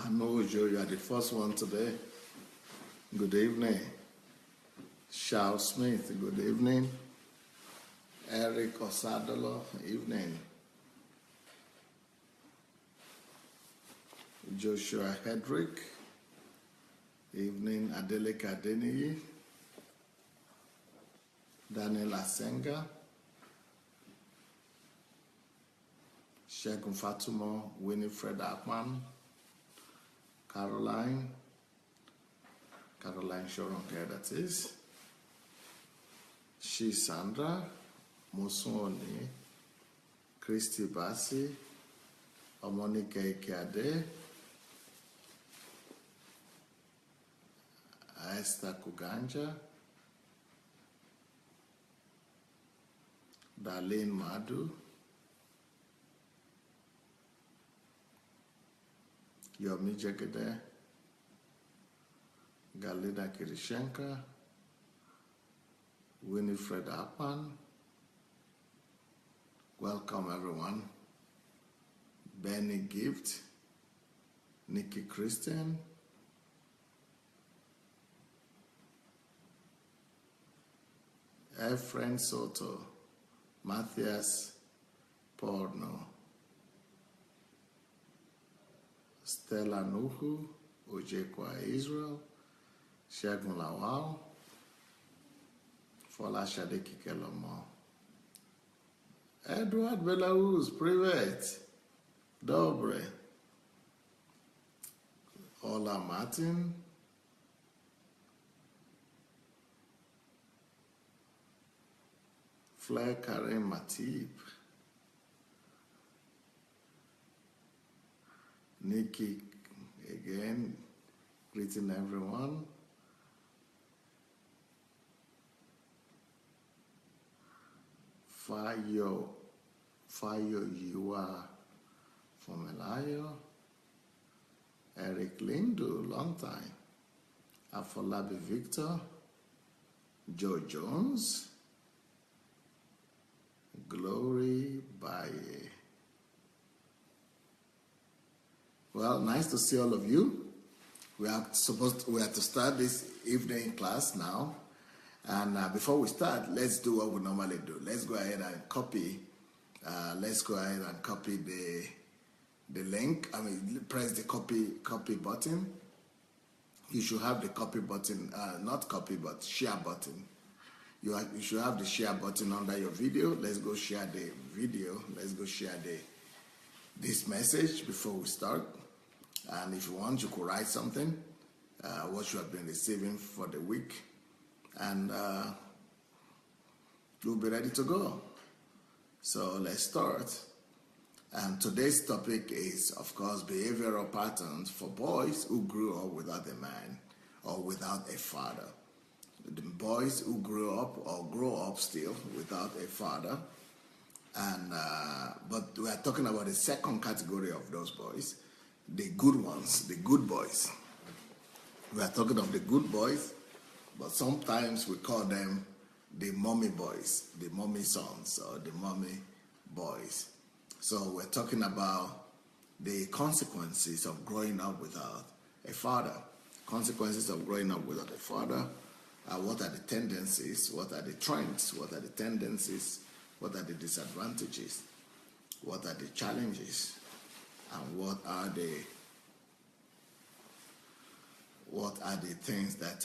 I know, Joe, you are the first one today. Good evening. Charles Smith, good evening. Eric Osadolo, evening. Joshua Hedrick, evening. Adeleka Adeniyi, Daniel Asenga, Shegun Fatumo, Winifred Akman, Caroline Shoronke, that is. She Sandra, Musoni, Christy Bassi, Omonika Ikeade, Esther Kuganja, Darlene Madu, Yomi Jegede, Galina Kirishenka, Winifred Akman. Welcome everyone. Benny Gift, Nikki Christian, Efren Soto, Matthias Porno, Stella Nuhu, Ojekwa Israel, Shegun Lawal, Fola Shadeki Kelomo, Edward Belarus, Privet, Dobre, Ola Martin, Flair Karim Matip, Nikki again, greeting everyone. Fayo Yua from Elayo, Eric Lindu, long time, Afolabi Victor, Joe Jones, Glory Baye. Well, nice to see all of you. We are to start this evening class now. And before we start, let's do what we normally do. Let's go ahead and copy. The link. Press the copy button. You should have the copy button, not copy, but share button. You should have the share button under your video. Let's go share the video. Let's go share this message before we start. And if you want, you could write something, what you have been receiving for the week. And you'll be ready to go. So let's start. And today's topic is, of course, behavioral patterns for boys who grew up without a man or without a father. The boys who grew up or grow up still without a father. And but we are talking about the second category of those boys, the good ones, the good boys. We are talking of the good boys, but sometimes we call them the mommy boys, the mommy sons, or the mommy boys. So we're talking about the consequences of growing up without a father. Consequences of growing up without a father. What are the tendencies? What are the trends? What are the tendencies? What are the disadvantages? What are the challenges? And what are the things that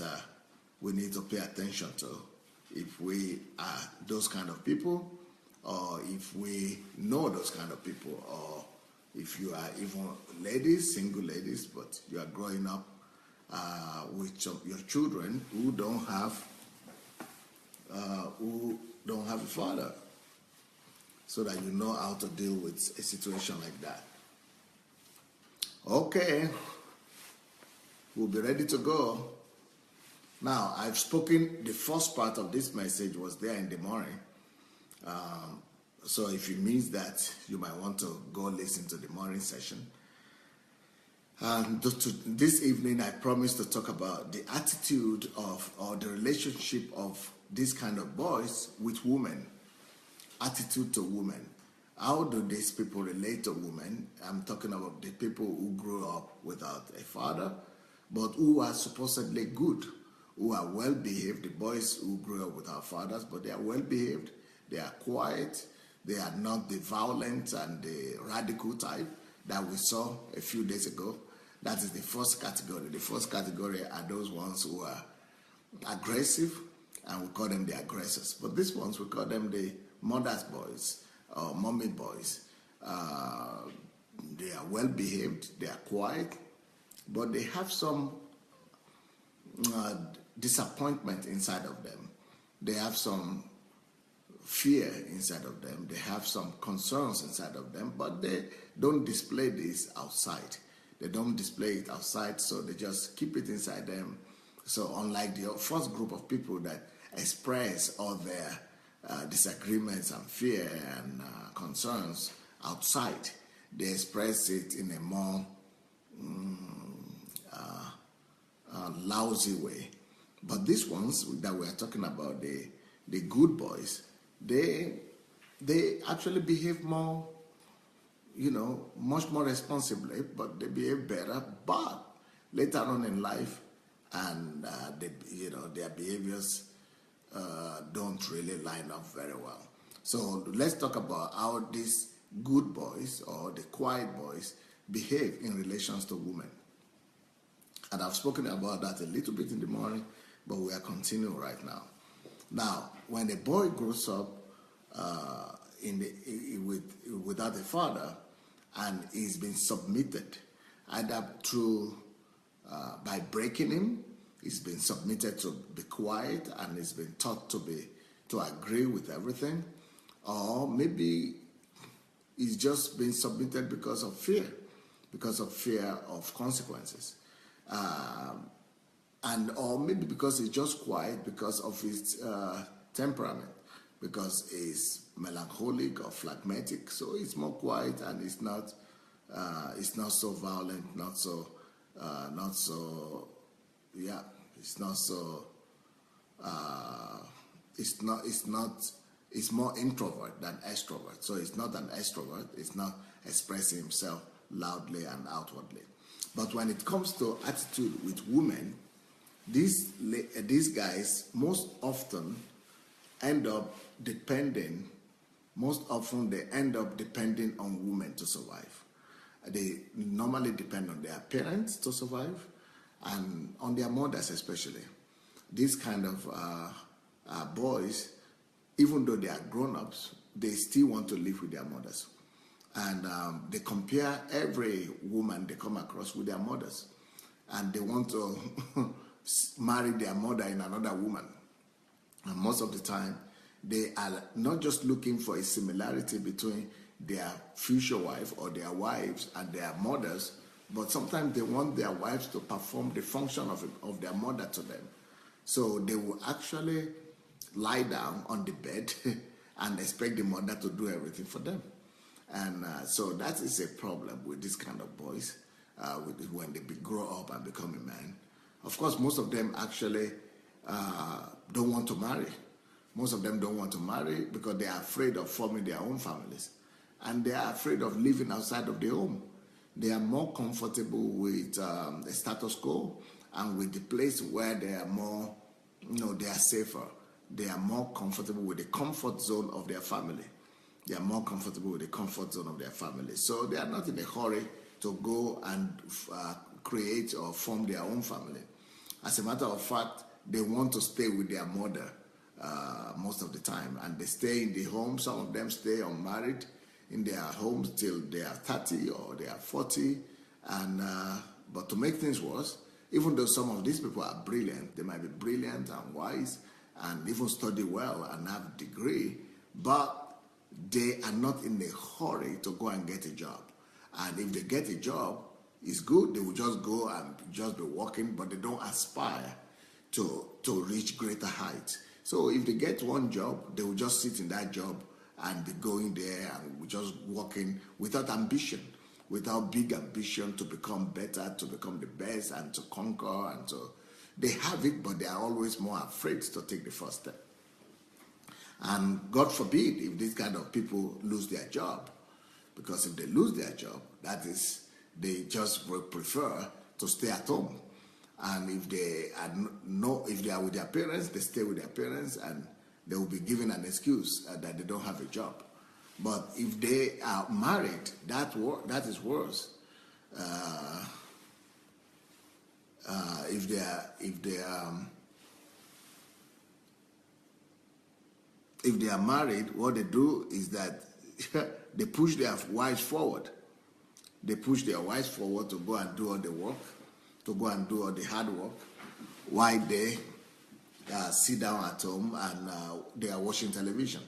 we need to pay attention to if we are those kind of people, or if we know those kind of people, or if you are even ladies, single ladies, but you are growing up with your children who don't have a father, so that you know how to deal with a situation like that. Okay, we'll be ready to go. Now, I've spoken, the first part of this message was there in the morning. So if it means that, you might want to go listen to the morning session. And this evening, I promised to talk about the attitude of, or the relationship of this kind of boys with women. Attitude to women. How do these people relate to women? I'm talking about the people who grew up without a father, but who are supposedly good, who are well behaved. The boys who grew up without fathers, but they are well behaved, they are quiet, they are not the violent and the radical type that we saw a few days ago. That is the first category. The first category are those ones who are aggressive, and we call them the aggressors. But these ones, we call them the mother's boys or mommy boys. They are well behaved, they are quiet, but they have some disappointment inside of them. They have some fear inside of them. They have some concerns inside of them, but they don't display this outside. They don't display it outside, so they just keep it inside them. So unlike the first group of people that express all their disagreements and fear and concerns outside, they express it in a more lousy way. But these ones that we are talking about, the good boys, they actually behave more, much more responsibly, but they behave better. But later on in life, and their behaviors don't really line up very well. So let's talk about how these good boys or the quiet boys behave in relations to women. And I've spoken about that a little bit in the morning, but we are continuing right now. Now, when a boy grows up without a father and is being submitted, either through by breaking him, he's been submitted to be quiet and he's been taught to agree with everything, or maybe he's just been submitted because of fear of consequences. Or maybe because he's just quiet because of his temperament, because he's melancholic or phlegmatic, so he's more quiet and it's not so violent, it's more introvert than extrovert. So it's not an extrovert, it's not expressing himself loudly and outwardly. But when it comes to attitude with women, these guys most often end up depending on women to survive. They normally depend on their parents to survive, and on their mothers especially. These kind of boys, even though they are grown-ups, they still want to live with their mothers. And they compare every woman they come across with their mothers. And they want to marry their mother in another woman. And most of the time, they are not just looking for a similarity between their future wife or their wives and their mothers, but sometimes they want their wives to perform the function of their mother to them. So they will actually lie down on the bed and expect the mother to do everything for them. And so that is a problem with this kind of boys when they grow up and become a man. Of course, most of them actually don't want to marry. Most of them don't want to marry because they are afraid of forming their own families. And they are afraid of living outside of the home. They are more comfortable with the status quo and with the place where they are more, they are safer. They are more comfortable with the comfort zone of their family. They are more comfortable with the comfort zone of their family. So they are not in a hurry to go and create or form their own family. As a matter of fact, they want to stay with their mother most of the time. And they stay in the home. Some of them stay unmarried in their homes till they are 30 or they are 40. And but to make things worse, even though some of these people are brilliant, they might be brilliant and wise and even study well and have a degree, but they are not in a hurry to go and get a job. And if they get a job, it's good. They will just go and just be working, but they don't aspire to reach greater heights. So if they get one job, they will just sit in that job and be going there and just working without ambition, without big ambition to become better, to become the best and to conquer. And so they have it, but they are always more afraid to take the first step. And God forbid if these kind of people lose their job. Because if they lose their job, that is, they just will prefer to stay at home. And if they are with their parents, they stay with their parents, and they will be given an excuse that they don't have a job. But if they are married, that is worse. If they are married, what they do is that they push their wives forward. They push their wives forward to go and do all the work, to go and do all the hard work, while they sit down at home and they are watching television.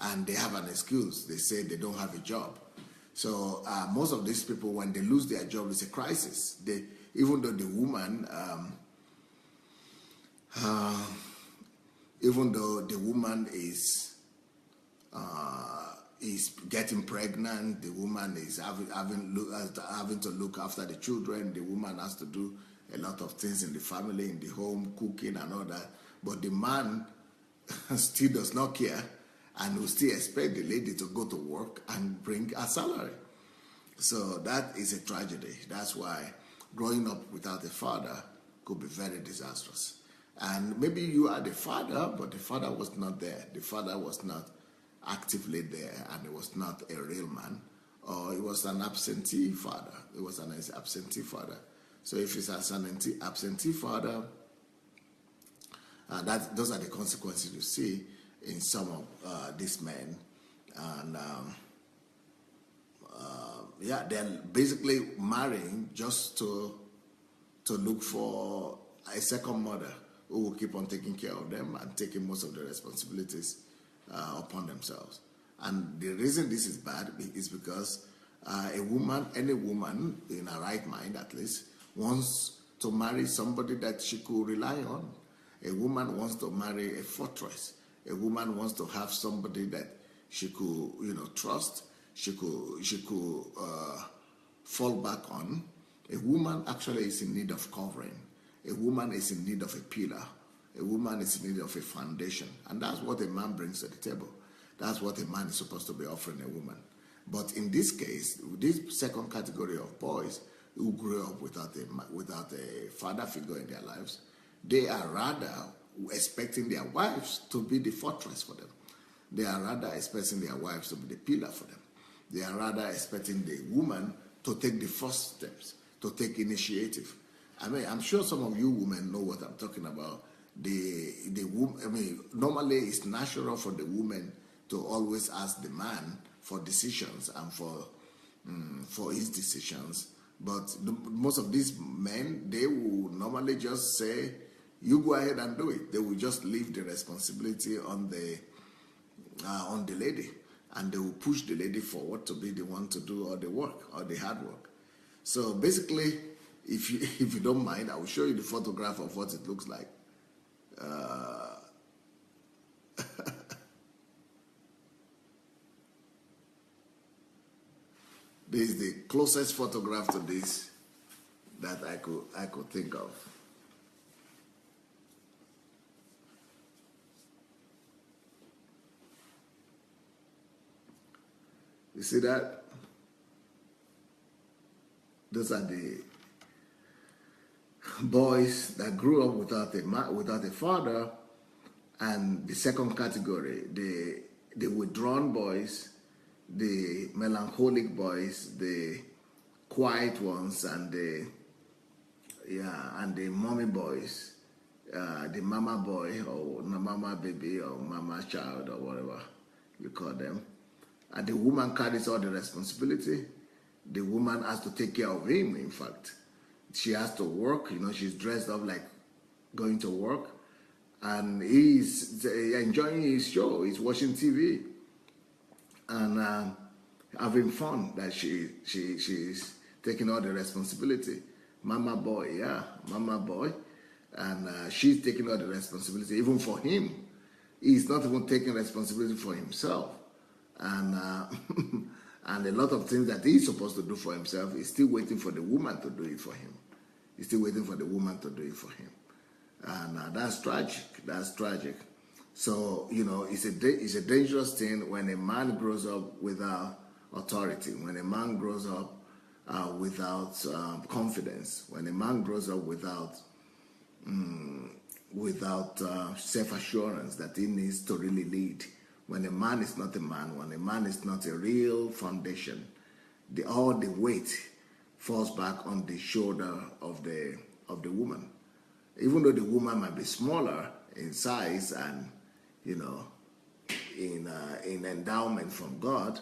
And they have an excuse. They say they don't have a job. So most of these people, when they lose their job, it's a crisis. Even though the woman, is getting pregnant, the woman is having to look after the children, the woman has to do a lot of things in the family, in the home, cooking and all that. But the man still does not care and will still expect the lady to go to work and bring a salary. So that is a tragedy. That's why growing up without a father could be very disastrous. And maybe you are the father, but the father was not there. The father was not actively there, and he was not a real man, or he was an absentee father. It was an absentee father. So if it's an absentee father, those are the consequences you see in some of these men. And they're basically marrying just to look for a second mother who will keep on taking care of them and taking most of the responsibilities upon themselves. And the reason this is bad is because any woman in her right mind at least, wants to marry somebody that she could rely on. A woman wants to marry a fortress. A woman wants to have somebody that she could, trust. She could fall back on. A woman actually is in need of covering. A woman is in need of a pillar. A woman is in need of a foundation. And that's what a man brings to the table. That's what a man is supposed to be offering a woman. But in this case, this second category of boys who grew up without a father figure in their lives, they are rather expecting their wives to be the fortress for them. They are rather expecting their wives to be the pillar for them. They are rather expecting the woman to take the first steps, to take initiative. I mean, I'm sure some of you women know what I'm talking about. Normally it's natural for the woman to always ask the man for decisions and for his decisions. But most of these men, they will normally just say, you go ahead and do it. They will just leave the responsibility on the lady, and they will push the lady forward to be the one to do all the work, all the hard work. So basically, if you don't mind, I will show you the photograph of what it looks like. This is the closest photograph to this that I could think of. You see that? Those are the boys that grew up without a father. And the second category, the withdrawn boys, the melancholic boys, the quiet ones, and the mommy boys, the mama boy or mama baby or mama child or whatever you call them. And the woman carries all the responsibility. The woman has to take care of him, in fact. She has to work, she's dressed up like going to work. And he's enjoying his show, he's watching TV. And having fun that she's taking all the responsibility. Mama boy, mama boy. And she's taking all the responsibility, even for him. He's not even taking responsibility for himself. And and a lot of things that he's supposed to do for himself, he's still waiting for the woman to do it for him. He's still waiting for the woman to do it for him. And that's tragic. That's tragic. So, it's a dangerous thing when a man grows up without authority, when a man grows up without confidence, when a man grows up without self-assurance that he needs to really lead. When a man is not a man, when a man is not a real foundation, all the weight falls back on the shoulder of the woman. Even though the woman might be smaller in size and in endowment from God,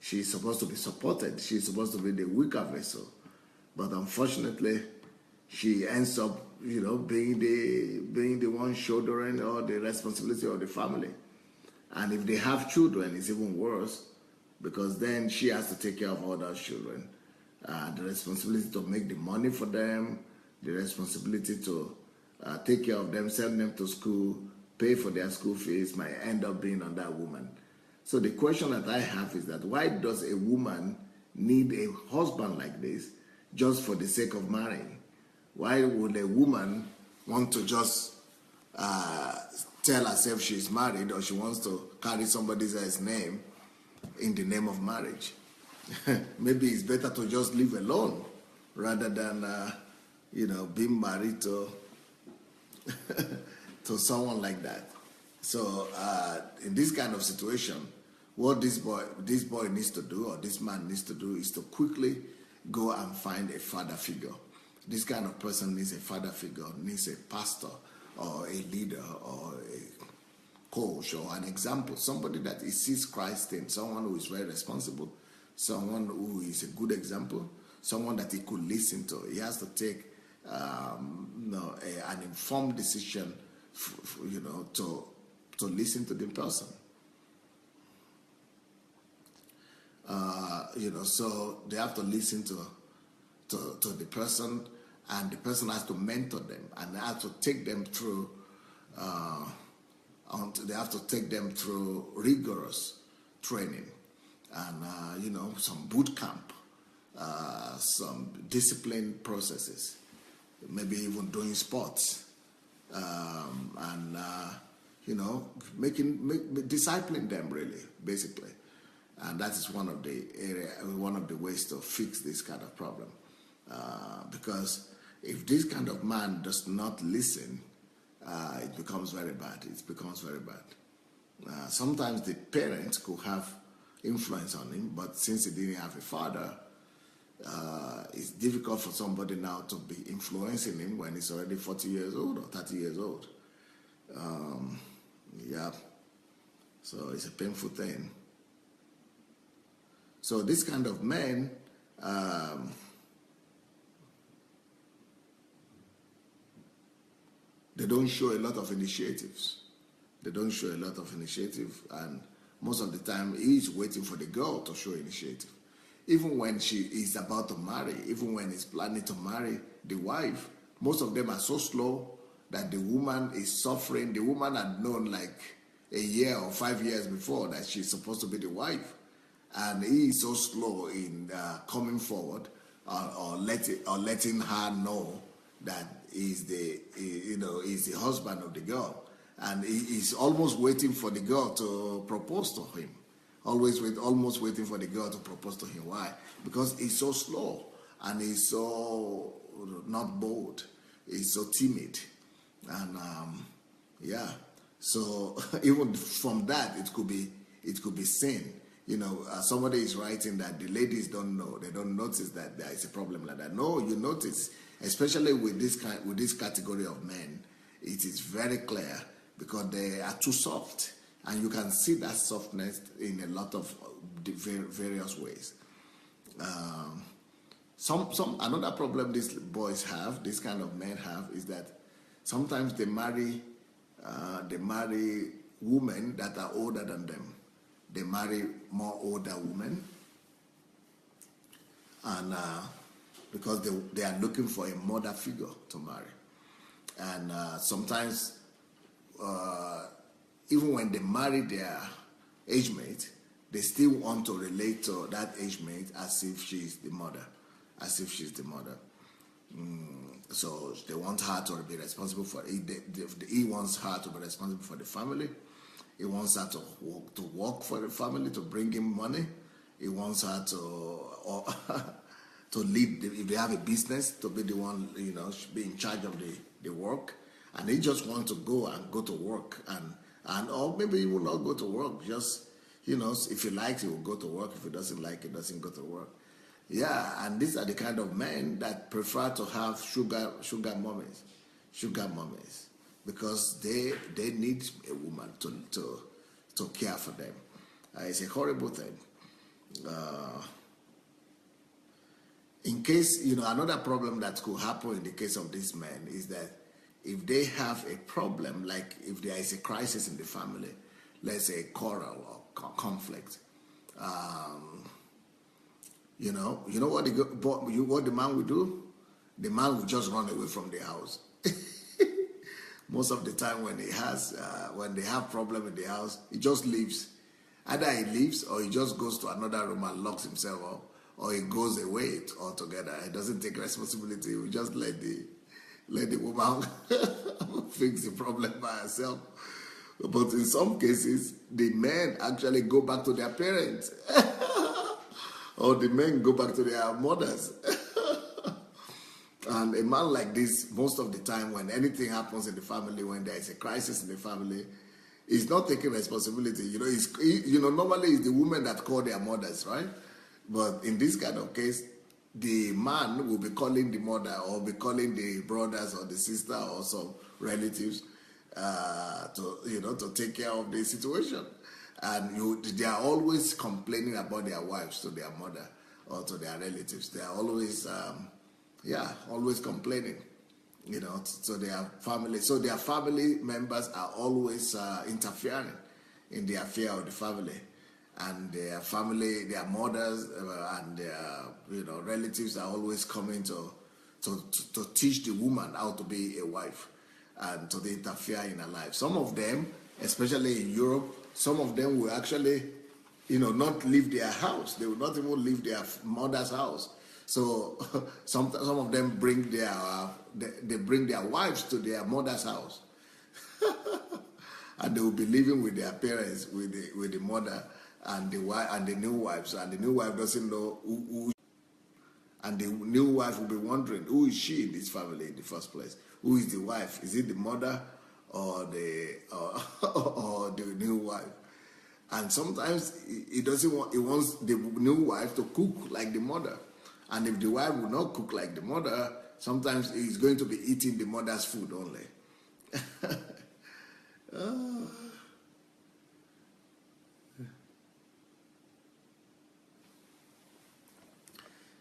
she's supposed to be supported. She's supposed to be the weaker vessel, but unfortunately, she ends up being the one shouldering all the responsibility of the family. And if they have children, it's even worse, because then she has to take care of all those children. The responsibility to make the money for them, the responsibility to take care of them, send them to school, pay for their school fees might end up being on that woman. So the question that I have is that why does a woman need a husband like this just for the sake of marrying? Why would a woman want to just tell herself she's married, or she wants to carry somebody else's name in the name of marriage? Maybe it's better to just live alone rather than being married to to someone like that. So in this kind of situation, what this boy needs to do, or this man needs to do, is to quickly go and find a father figure. This kind of person needs a father figure, needs a pastor or a leader or a coach or an example, somebody that he sees Christ in, someone who is very responsible, someone who is a good example, someone that he could listen to. He has to take an informed decision, to listen to the person. So they have to listen to the person, and the person has to mentor them, and they have to take them through. They have to take them through rigorous training, and some boot camp, some discipline processes, maybe even doing sports, and discipling them, really, basically. And that is one of the ways to fix this kind of problem. Because if this kind of man does not listen, it becomes very bad. It becomes very bad. Sometimes the parents could have influence on him, but since he didn't have a father, it's difficult for somebody now to be influencing him when he's already 40 years old or 30 years old. So it's a painful thing. So this kind of men, they don't show a lot of initiatives. They don't show a lot of initiative, and most of the time he's waiting for the girl to show initiative. Even when she is about to marry, even when he's planning to marry the wife, most of them are so slow that the woman is suffering. The woman had known like a year or 5 years before that she's supposed to be the wife. And he is so slow in coming forward or letting her know that he's the husband of the girl, and he is almost waiting for the girl to propose to him. Almost waiting for the girl to propose to him. Why? Because he's so slow and he's so not bold. He's so timid, and So even from that, it could be sin. Somebody is writing that the ladies don't know. They don't notice that there is a problem like that. No, you notice, especially with this category of men, it is very clear because they are too soft, and you can see that softness in a lot of various ways. Another problem these boys have, this kind of men have, is that sometimes they marry women that are older than them. They marry more older women, and because they are looking for a mother figure to marry. And sometimes, even when they marry their age mate, they still want to relate to that age mate as if she's the mother. So they want her to be responsible for it. He wants her to be responsible for the family. He wants her to work for the family, to bring him money. He wants her to to lead. If they have a business, to be the one, be in charge of the work. And he just wants to go to work, and or maybe he will not go to work. Just if he likes, he will go to work. If he doesn't like, he doesn't go to work. Yeah, and these are the kind of men that prefer to have sugar mommies, because they need a woman to care for them. It's a horrible thing. In case, another problem that could happen in the case of these men is that if they have a problem, like if there is a crisis in the family, let's say quarrel or conflict, what the man will do? The man will just run away from the house. Most of the time when they have problem in the house, he just leaves. Either he leaves or he just goes to another room and locks himself up, or he goes away altogether. He doesn't take responsibility. He will just let the woman fix the problem by herself. But in some cases, the men actually go back to their parents. Or the men go back to their mothers. And a man like this, most of the time when anything happens in the family, when there is a crisis in the family, he's not taking responsibility. Normally it's the women that call their mothers, right? But in this kind of case, the man will be calling the mother, or be calling the brothers or the sister or some relatives to take care of the situation. And they are always complaining about their wives to their mother or to their relatives. They are always, always complaining, to their family. So their family members are always interfering in the affair of the family. And their family, their mothers and their relatives are always coming to teach the woman how to be a wife and to interfere in her life. Some of them, especially in Europe, some of them will actually, not leave their house. They will not even leave their mother's house. So some of them bring their wives to their mother's house, and they will be living with their parents, with the mother and the wife and the new wives. And the new wife doesn't know who, and the new wife will be wondering, who is she in this family in the first place? Who is the wife? Is it the mother or the new wife? And sometimes he wants the new wife to cook like the mother. And if the wife will not cook like the mother, sometimes he's going to be eating the mother's food only.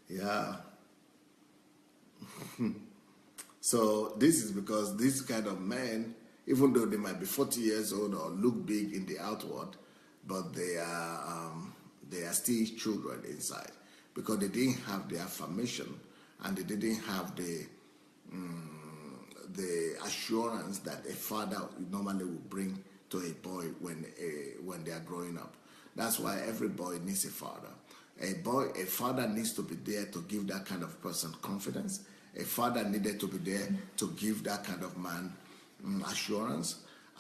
Yeah. So this is because these kind of men, even though they might be 40 years old or look big in the outward, but they are still children inside, because they didn't have the affirmation and they didn't have the assurance that a father normally would bring to a boy when they are growing up. That's why every boy needs a father. A father needs to be there to give that kind of person confidence. A father needed to be there to give that kind of man assurance,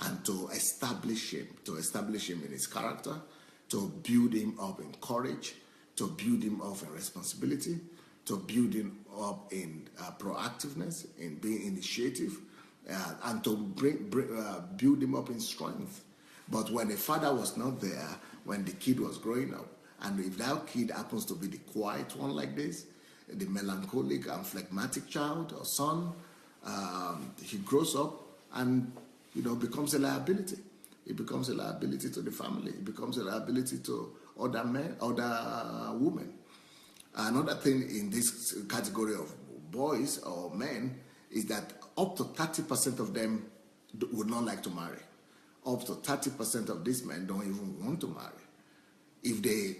and to establish him in his character, to build him up in courage, to build him up in responsibility, to build him up in proactiveness, in being initiative, and to build him up in strength. But when a father was not there, when the kid was growing up, and if that kid happens to be the quiet one like this, the melancholic and phlegmatic child or son, he grows up and becomes a liability. It becomes a liability to the family. It becomes a liability to other men, other women. Another thing in this category of boys or men is that up to 30% of them would not like to marry. Up to 30% of these men don't even want to marry. If they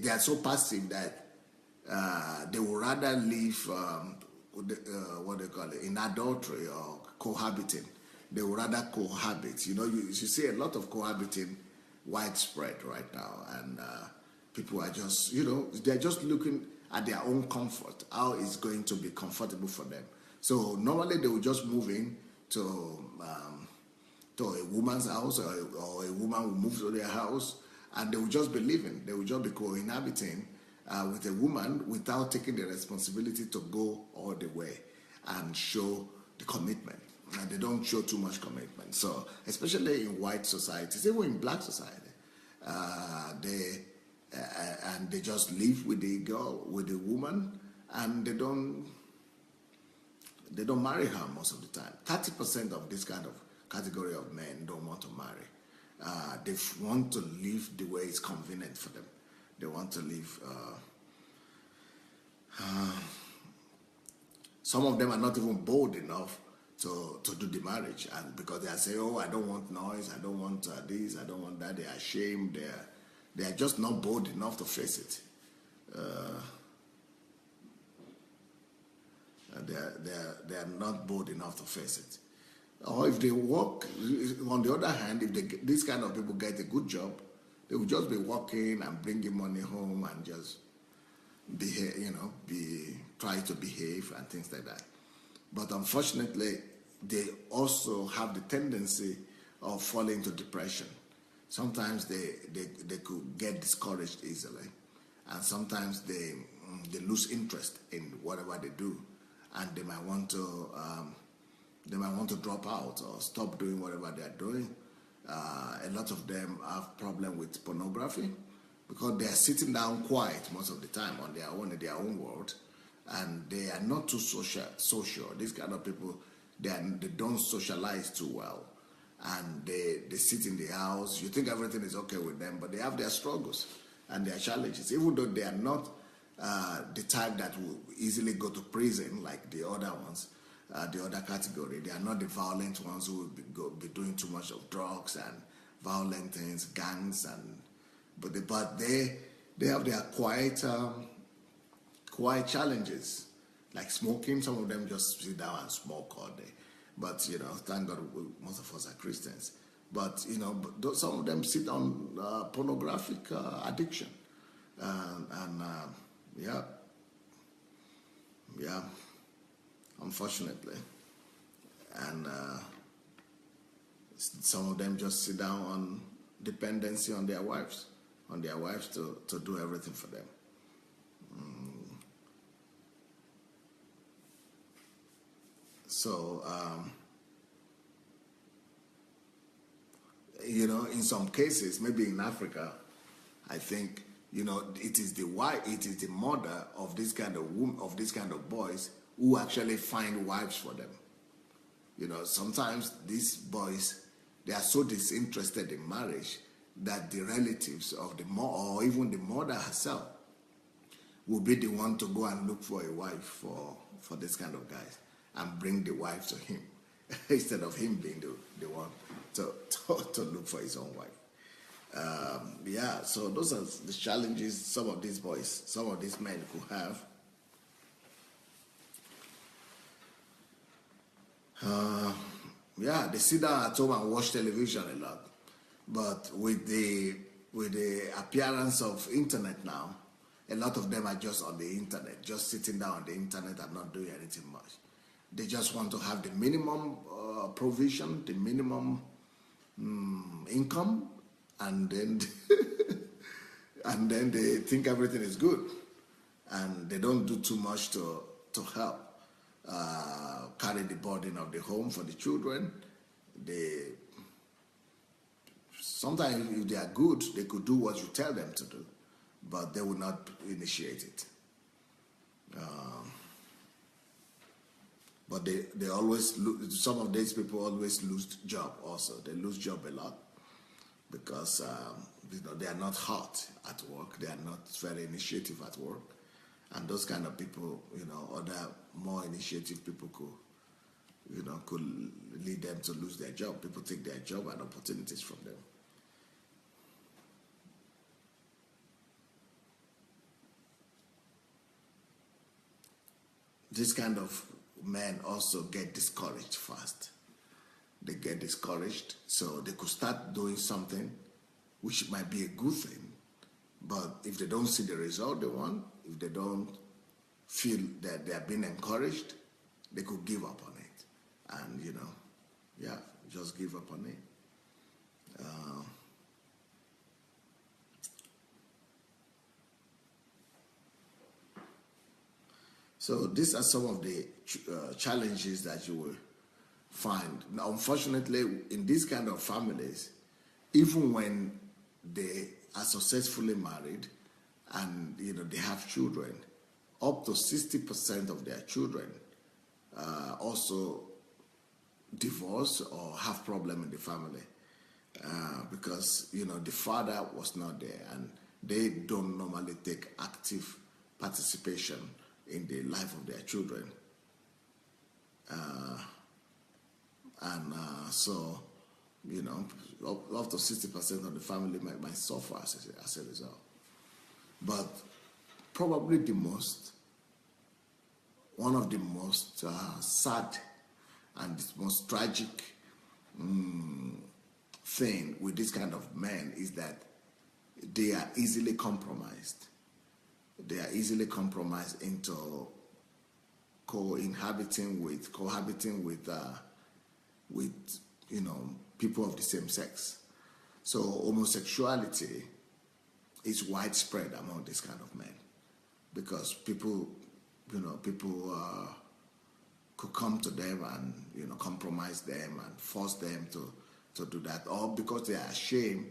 are so passive that they would rather live in adultery or cohabiting. They would rather cohabit. You see a lot of cohabiting widespread right now, and people are just, they're just looking at their own comfort, how it's going to be comfortable for them. So normally they will just move in to a woman's house, or a woman will move to their house, and they will just be living. They will just be cohabiting with a woman without taking the responsibility to go all the way and show the commitment. And they don't show too much commitment. So especially in white societies, even in black society, they just live with the girl, with the woman, and they don't marry her most of the time. 30% of this kind of category of men don't want to marry. They want to live the way it's convenient for them. They want to live. Some of them are not even bold enough to do the marriage, and because they are saying, "Oh, I don't want noise. I don't want this. I don't want that." They are ashamed. They are just not bold enough to face it. They are not bold enough to face it. Or if they work, on the other hand, if these kind of people get a good job, they will just be working and bringing money home and just behave, try to behave and things like that. But unfortunately, they also have the tendency of falling into depression. Sometimes they could get discouraged easily, and sometimes they lose interest in whatever they do, and they might want to drop out or stop doing whatever they are doing. A lot of them have problem with pornography because they are sitting down quiet most of the time on their own in their own world, and they are not too social. These kind of people, they don't socialize too well, and they sit in the house. You think everything is okay with them, but they have their struggles and their challenges. Even though they are not the type that will easily go to prison like the other ones, the other category. They are not the violent ones who will be doing too much of drugs and violent things, gangs, but they have their quiet challenges, like smoking. Some of them just sit down and smoke all day. But thank God, most of us are Christians. But some of them sit on pornographic addiction, unfortunately, and some of them just sit down on dependency on their wives to do everything for them. So, in some cases, maybe in Africa, I think, it is the mother of this kind of boys who actually find wives for them. Sometimes these boys, they are so disinterested in marriage that the relatives of the mother, or even the mother herself, will be the one to go and look for a wife for this kind of guys and bring the wife to him instead of him being the one to look for his own wife. So those are the challenges some of these men could have. They sit down at home and watch television a lot, but with the appearance of internet now, a lot of them are just on the internet, just sitting down on the internet and not doing anything much. They just want to have the minimum provision, the minimum income, and then and then they think everything is good, and they don't do too much to help carry the burden of the home for the children. Sometimes if they are good, they could do what you tell them to do, but they will not initiate it. But they always some of these people always lose job also. They lose job a lot because they are not hot at work. They are not very initiative at work. And those kind of people, other more initiative people could lead them to lose their job. People take their job and opportunities from them. This kind of men also get discouraged fast. They get discouraged, so they could start doing something which might be a good thing, but if they don't see the result they want, if they don't feel that they are being encouraged, they could give up on it. And, just give up on it. So these are some of the challenges that you will find. Now, unfortunately, in these kind of families, even when they are successfully married and they have children, up to 60% of their children also divorce or have problem in the family because the father was not there, and they don't normally take active participation in the life of their children. So, up to 60% of the family might suffer as a result. But probably one of the most sad and the most tragic thing with this kind of men is that they are easily compromised. They are easily compromised into cohabiting with people of the same sex. So homosexuality is widespread among this kind of men because people could come to them and compromise them and force them to do that, or because they are ashamed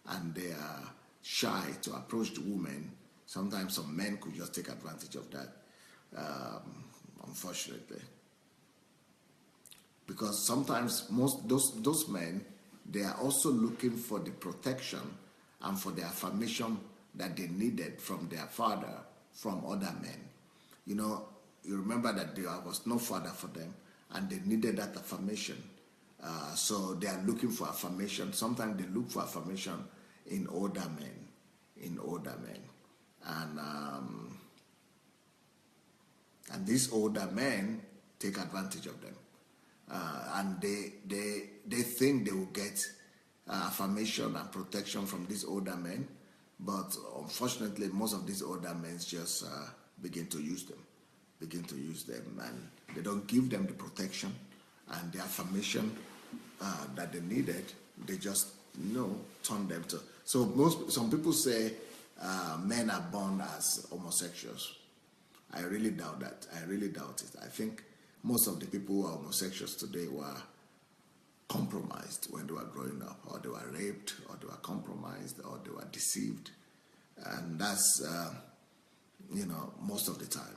and they are shy to approach the women. Sometimes some men could just take advantage of that, unfortunately. Because sometimes those men, they are also looking for the protection and for the affirmation that they needed from their father, from other men. You remember that there was no father for them, and they needed that affirmation. So they are looking for affirmation. Sometimes they look for affirmation in older men, and these older men take advantage of them, and they think they will get affirmation and protection from these older men, but unfortunately, most of these older men just begin to use them, and they don't give them the protection and the affirmation that they needed. They just turn them to. So some people say men are born as homosexuals. I really doubt that. I really doubt it. I think most of the people who are homosexuals today were compromised when they were growing up, or they were raped, or they were compromised, or they were deceived, and that's most of the time.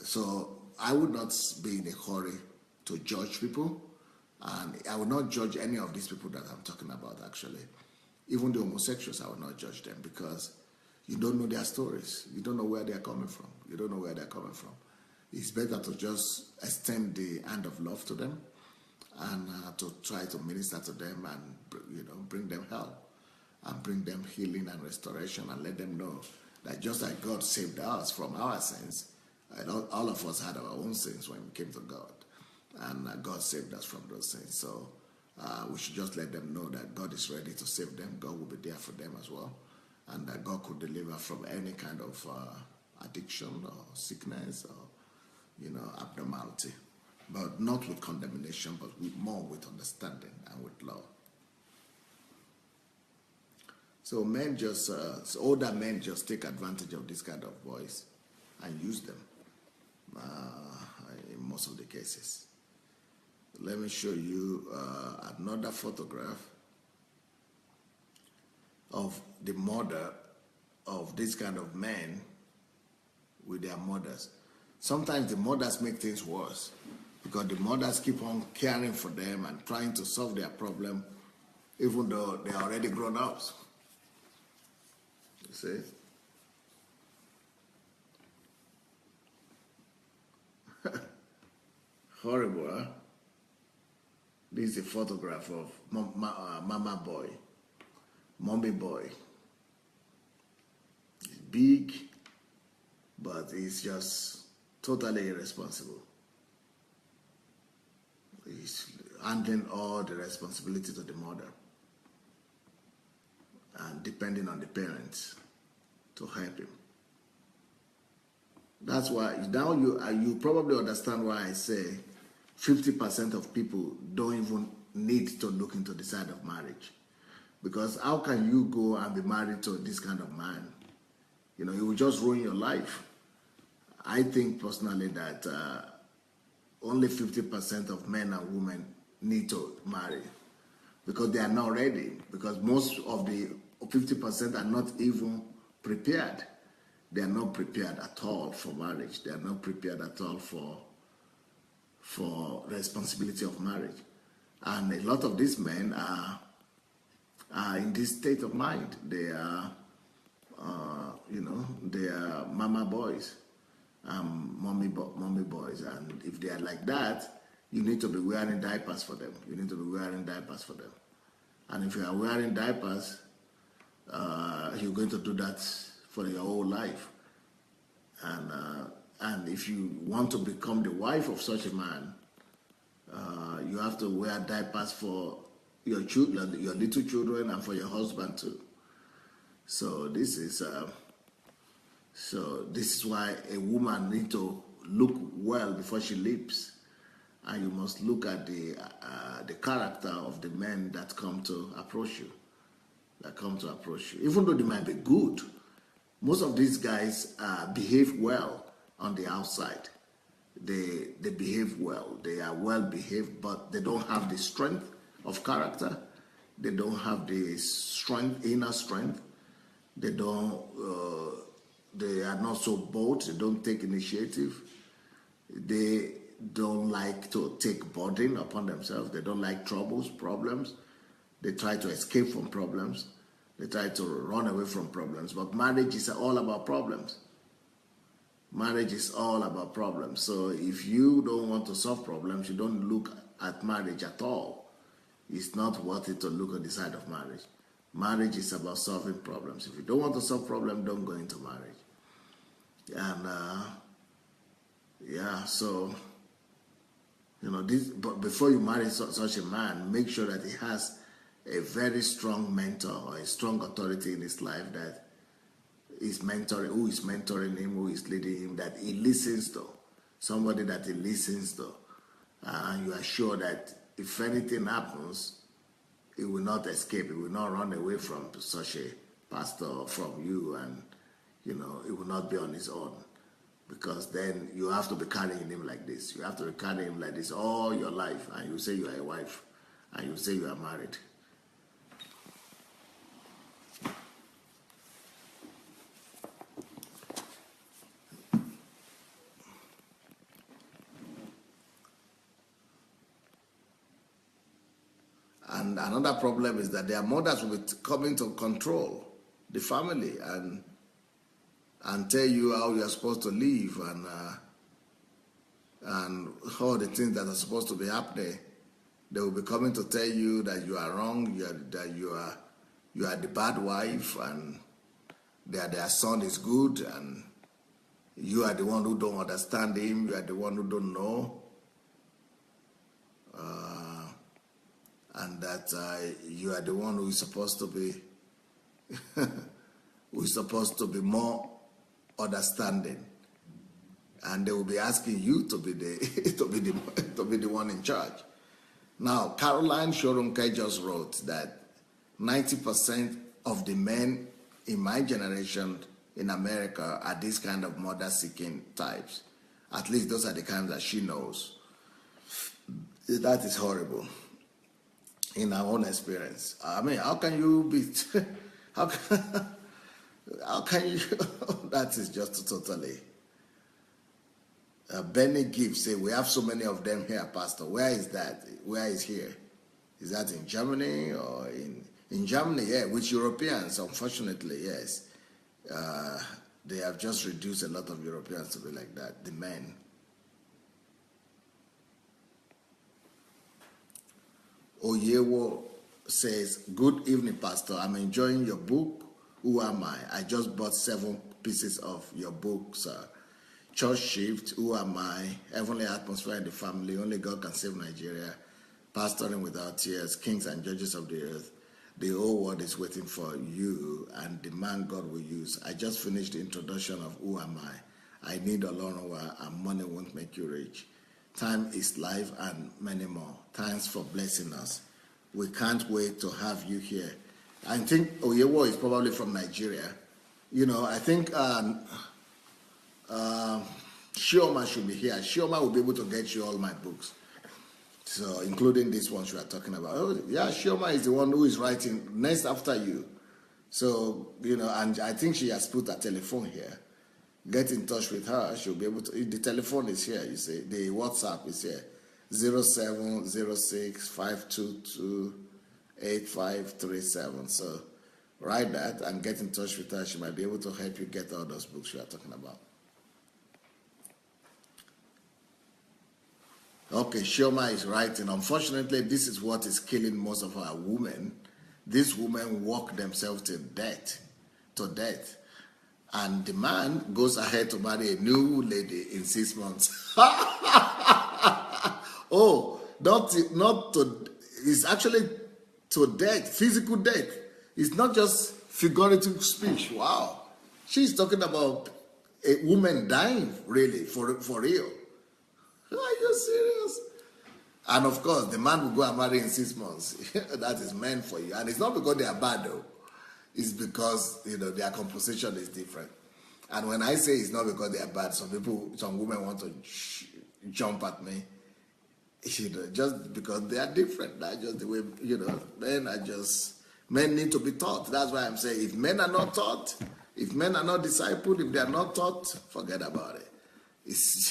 So I would not be in a hurry to judge people, and I would not judge any of these people that I'm talking about. Actually, even the homosexuals, I would not judge them, because you don't know their stories. You don't know where they're coming from. It's better to just extend the hand of love to them and to try to minister to them and bring them help and bring them healing and restoration, and let them know that just like God saved us from our sins, all of us had our own sins when we came to God, and God saved us from those sins. So we should just let them know that God is ready to save them. God will be there for them as well, and that God could deliver from any kind of addiction or sickness or abnormality, but not with condemnation, but more with understanding and with love. So older men just take advantage of this kind of boys and use them in most of the cases. Let me show you another photograph of the mother of this kind of men with their mothers. Sometimes the mothers make things worse, because the mothers keep on caring for them and trying to solve their problem, even though they are already grown ups. You see? Horrible, huh? This is a photograph of mama boy, mommy boy. He's big, but he's just totally irresponsible. He's handling all the responsibility to the mother and depending on the parents to help him. That's why now you probably understand why I say 50% of people don't even need to look into the side of marriage. Because how can you go and be married to this kind of man? You know, it will just ruin your life. I think personally that only 50% of men and women need to marry because they are not ready. Because most of the 50% are not even prepared. They are not prepared at all for marriage. They are not prepared at all for the responsibility of marriage. And a lot of these men are in this state of mind. They are, they are mama boys, mommy boys. And if they are like that, you need to be wearing diapers for them. You need to be wearing diapers for them. And if you are wearing diapers, you're going to do that for your whole life. And if you want to become the wife of such a man, you have to wear diapers for your children, your little children, and for your husband too. So this is why a woman needs to look well before she leaves, and you must look at the character of the men that come to approach you. Even though they might be good, most of these guys behave well on the outside. They behave well. They are well behaved, but they don't have the strength of character. They don't have the inner strength. They are not so bold. They don't take initiative. They don't like to take burden upon themselves. They don't like problems. They try to escape from problems. They try to run away from problems. But marriage is all about problems. Marriage is all about problems. So if you don't want to solve problems, you don't look at marriage at all. It's not worth it to look on the side of marriage. Marriage is about solving problems. If you don't want to solve problems, don't go into marriage. And so but before you marry such a man, make sure that he has a very strong mentor or a strong authority in his life that is mentoring, who is mentoring him, who is leading him, that he listens to, somebody that he listens to, and you are sure that if anything happens, he will not escape, he will not run away from such a pastor or from you, and he will not be on his own, because then you have to be carrying him like this. You have to be carrying him like this all your life, and you say you are a wife, and you say you are married. And another problem is that their mothers will be coming to control the family and tell you how you are supposed to live and all the things that are supposed to be happening. They will be coming to tell you that you are wrong, that you are the bad wife, and that their son is good, and you are the one who don't understand him. You are the one who don't know. And that you are the one who is supposed to be more understanding, and they will be asking you to be the one in charge. Now, Caroline Shorunke just wrote that 90% of the men in my generation in America are this kind of mother-seeking types. At least those are the kinds that she knows. That is horrible. In our own experience, I mean, how can you be? How can you? That is just totally. Benny Gibbs say we have so many of them here, Pastor. Where is that? Where is here? Is that in Germany or in Germany? Yeah, with Europeans, unfortunately, yes. They have just reduced a lot of Europeans to be like that. The men. Oyewo says, good evening, Pastor. I'm enjoying your book. Who am I? I just bought 7 pieces of your book, sir. Church Shift, Who Am I? Heavenly Atmosphere in the Family, Only God Can Save Nigeria, Pastoring Without Tears, Kings and Judges of the Earth. The whole world is waiting for you and the man God will use. I just finished the introduction of Who Am I? I need Olorunwa, and money won't make you rich. Time is life, and many more. Thanks for blessing us. We can't wait to have you here. I think Oyewo is probably from Nigeria. I think Shioma should be here. Shioma will be able to get you all my books. So, including this one we are talking about. Oh, yeah, Shioma is the one who is writing next after you. So, and I think she has put a telephone here. Get in touch with her. She'll be able to. The telephone is here, you see. The WhatsApp is here. 0706-522-8537. So, write that and get in touch with her. She might be able to help you get all those books we are talking about. Okay, Shioma is writing. Unfortunately, this is what is killing most of our women. These women work themselves to death. And the man goes ahead to marry a new lady in 6 months. Oh, not to, it's actually to death, physical death. It's not just figurative speech. Wow. She's talking about a woman dying, really, for real. Are you serious? And of course, the man will go and marry in 6 months. That is meant for you. And it's not because they are bad, though. It's because, their composition is different. And when I say it's not because they are bad, some women want to jump at me. Just because they are different. That's just the way, men need to be taught. That's why I'm saying if men are not taught, if men are not discipled, if they are not taught, forget about it.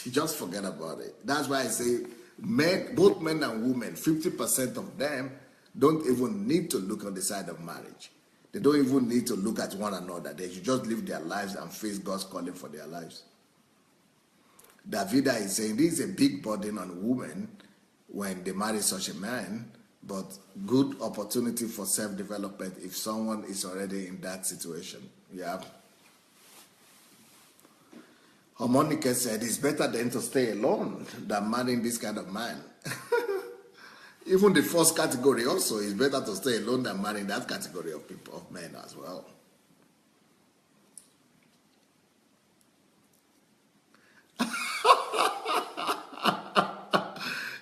Just forget about it. That's why I say both men and women, 50% of them don't even need to look on the side of marriage. They don't even need to look at one another. They should just live their lives and face God's calling for their lives. Davida is saying this is a big burden on women when they marry such a man, but good opportunity for self-development if someone is already in that situation. Yeah. Harmonica said it's better than to stay alone than marrying this kind of man. Even the first category also is better to stay alone than marrying that category of people, of men as well.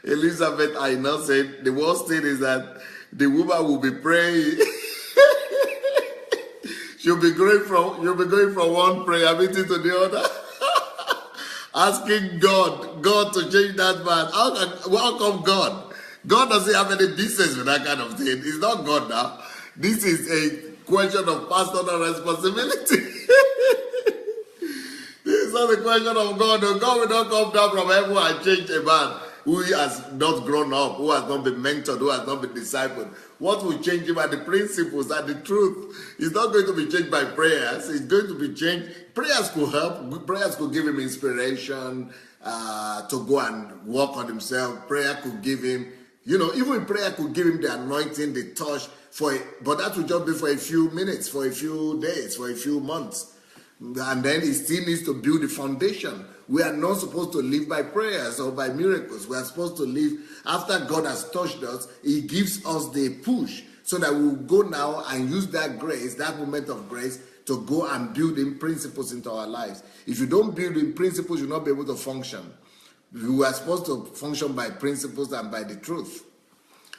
Elizabeth Aina said the worst thing is that the woman will be praying. You'll be going from one prayer meeting to the other. Asking God to change that man. How come God? God doesn't have any business with that kind of thing. It's not God now. This is a question of pastoral responsibility. This is not a question of God. God will not come down from heaven and change a man who has not grown up, who has not been mentored, who has not been discipled. What will change him are the principles and the truth. It's not going to be changed by prayers. It's going to be changed. Prayers could help. Prayers could give him inspiration to go and work on himself. Prayer could give him, even prayer could give him the anointing, the touch, but that will just be for a few minutes, for a few days, for a few months. And then he still needs to build the foundation. We are not supposed to live by prayers or by miracles. We are supposed to live after God has touched us. He gives us the push so that we will go now and use that grace, that moment of grace, to go and build in principles into our lives. If you don't build in principles, you'll not be able to function. You are supposed to function by principles and by the truth.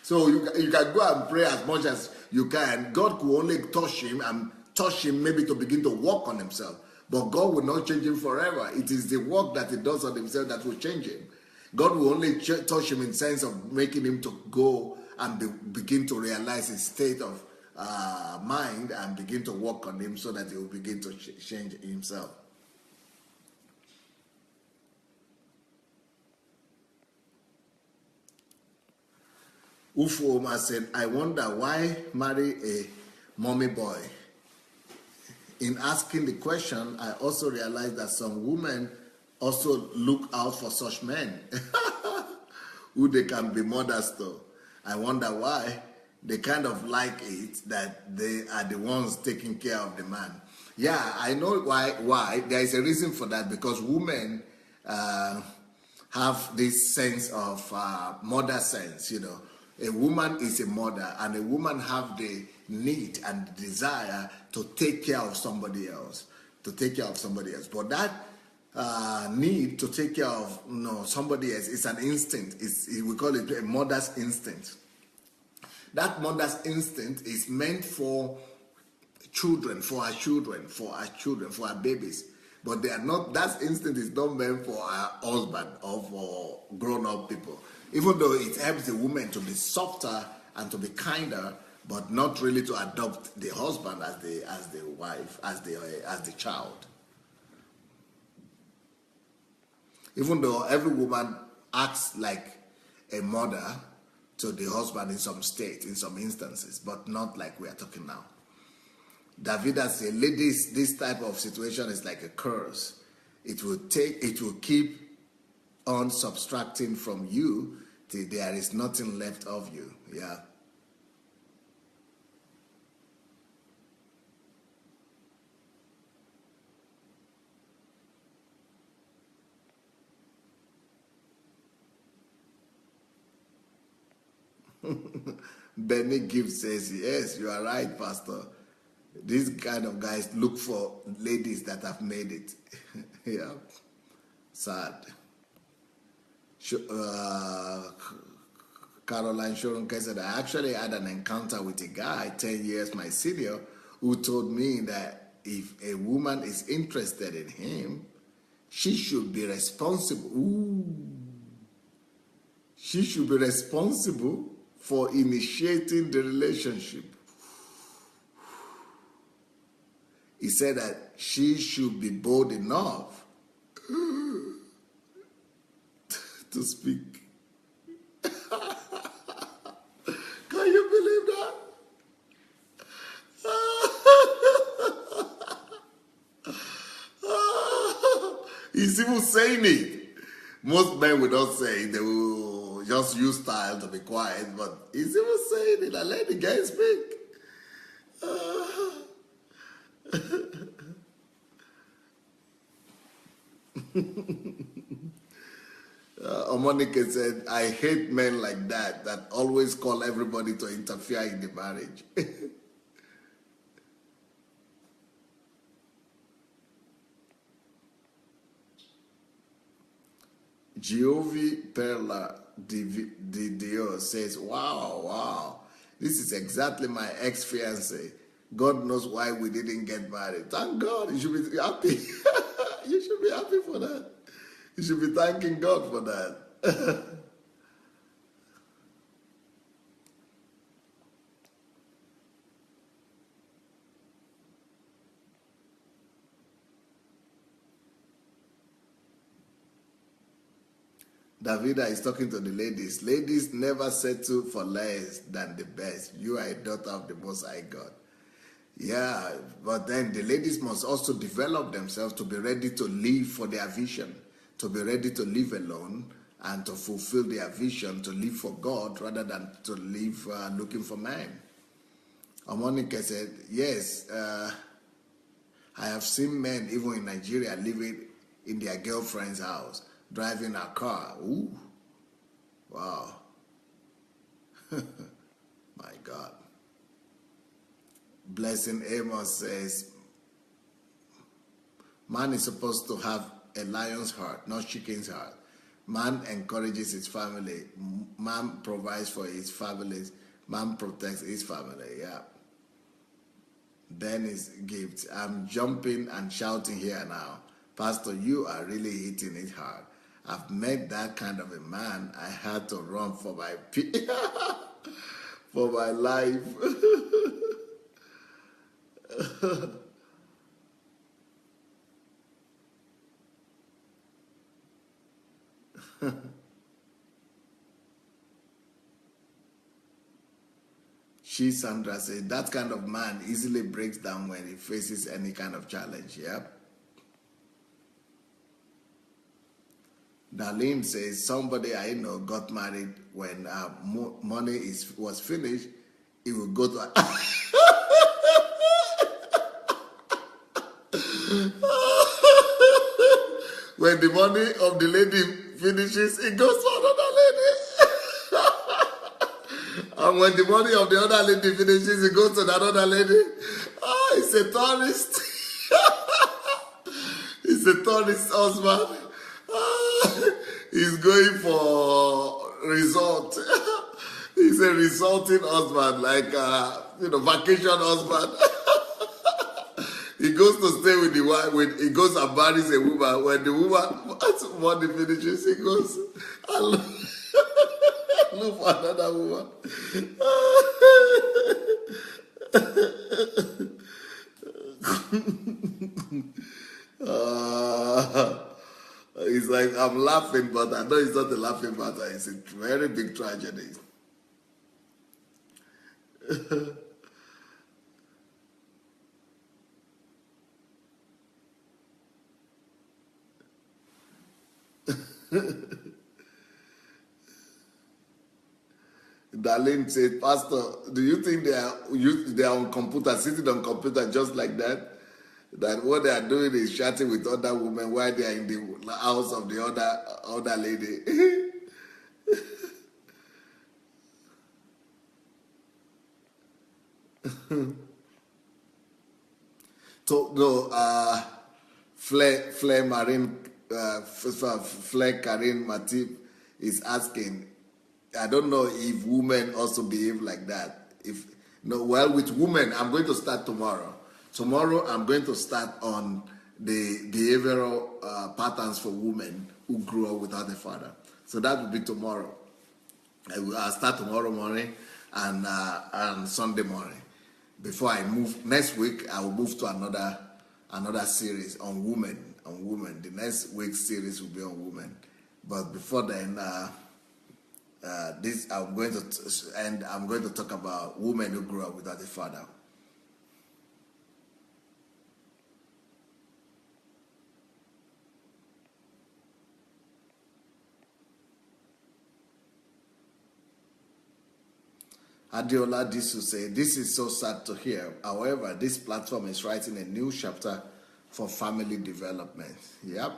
So you can go and pray as much as you can. God could only touch him and touch him maybe to begin to work on himself. But God will not change him forever. It is the work that he does on himself that will change him. God will only touch him in the sense of making him to go and begin to realize his state of mind and begin to work on him so that he will begin to change himself. Ufu Omar said, I wonder why marry a mommy boy. In asking the question, I also realized that some women also look out for such men who they can be mothers to. I wonder why they kind of like it that they are the ones taking care of the man. Yeah, I know why. There is a reason for that, because women have this sense of mother sense, A woman is a mother, and a woman have the need and the desire to take care of somebody else, But that need to take care of somebody else. It's an instinct. We call it a mother's instinct. That mother's instinct is meant for children, for our babies. But they are not. That instinct is not meant for our husband or for grown-up people. Even though it helps the woman to be softer and to be kinder, but not really to adopt the husband as the wife, as the child. Even though every woman acts like a mother to the husband in some states, in some instances, but not like we are talking now. Davida said, ladies, this type of situation is like a curse. It will keep on subtracting from you till there is nothing left of you. Yeah. Benny Gibbs says, yes, you are right, Pastor. These kind of guys look for ladies that have made it. Yeah. Sad. Caroline Shoronke said, I actually had an encounter with a guy 10 years my senior who told me that if a woman is interested in him, she should be responsible. She should be responsible for initiating the relationship. He said that she should be bold enough to speak. Can you believe that? He's even saying it. Most men will not say it. They will just use style to be quiet, but he's even saying it. I let the guy speak. Omonike said, I hate men like that always call everybody to interfere in the marriage. Giovi Perla Dio says, wow, this is exactly my ex-fiancé. God knows why we didn't get married. Thank God. You should be happy. You should be happy for that. You should be thanking God for that. Davida is talking to the ladies. Ladies never settle for less than the best. You are a daughter of the Most High God. Yeah, but then the ladies must also develop themselves to be ready to live for their vision, to be ready to live alone and to fulfill their vision, to live for God rather than to live looking for men. Monica said, yes, I have seen men even in Nigeria living in their girlfriend's house, driving a car. Ooh, wow. My God. Blessing Amos says, man is supposed to have a lion's heart, not chicken's heart. Man encourages his family. Man provides for his families. Man protects his family. Yeah. Dennis Gift, I'm jumping and shouting here now. Pastor, you are really hitting it hard. I've met that kind of a man. I had to run for my for my life. Sandra said, that kind of man easily breaks down when he faces any kind of challenge. Yep. Darlene says, somebody I know got married when money was finished. He would go to... When the money of the lady finishes, it goes to another lady. And when the money of the other lady finishes, it goes to another lady. Oh, he's a tourist. He's He's a tourist husband. He's going for resort. He's a resorting husband, like vacation husband. He goes to stay with the wife. When he goes and marries a woman, when the woman money finishes, he goes, I look for another woman. It's like I'm laughing, but I know it's not a laughing matter. It's a very big tragedy. Darlene said, Pastor, do you think they are on computer, sitting on computer just like that? That what they are doing is chatting with other women while they are in the house of the other lady. Flair Marine, Flair Karin Matip is asking, I don't know if women also behave like that. With women, I'm going to start tomorrow. Tomorrow, I'm going to start on the behavioral patterns for women who grew up without a father. So that will be tomorrow. I'll start tomorrow morning and Sunday morning. Before I move next week, I will move to another series on women. The next week's series will be on women. But before then, I'm going to talk about women who grew up without a father. Adiola Disu said, this is so sad to hear. However, this platform is writing a new chapter for family development. Yep.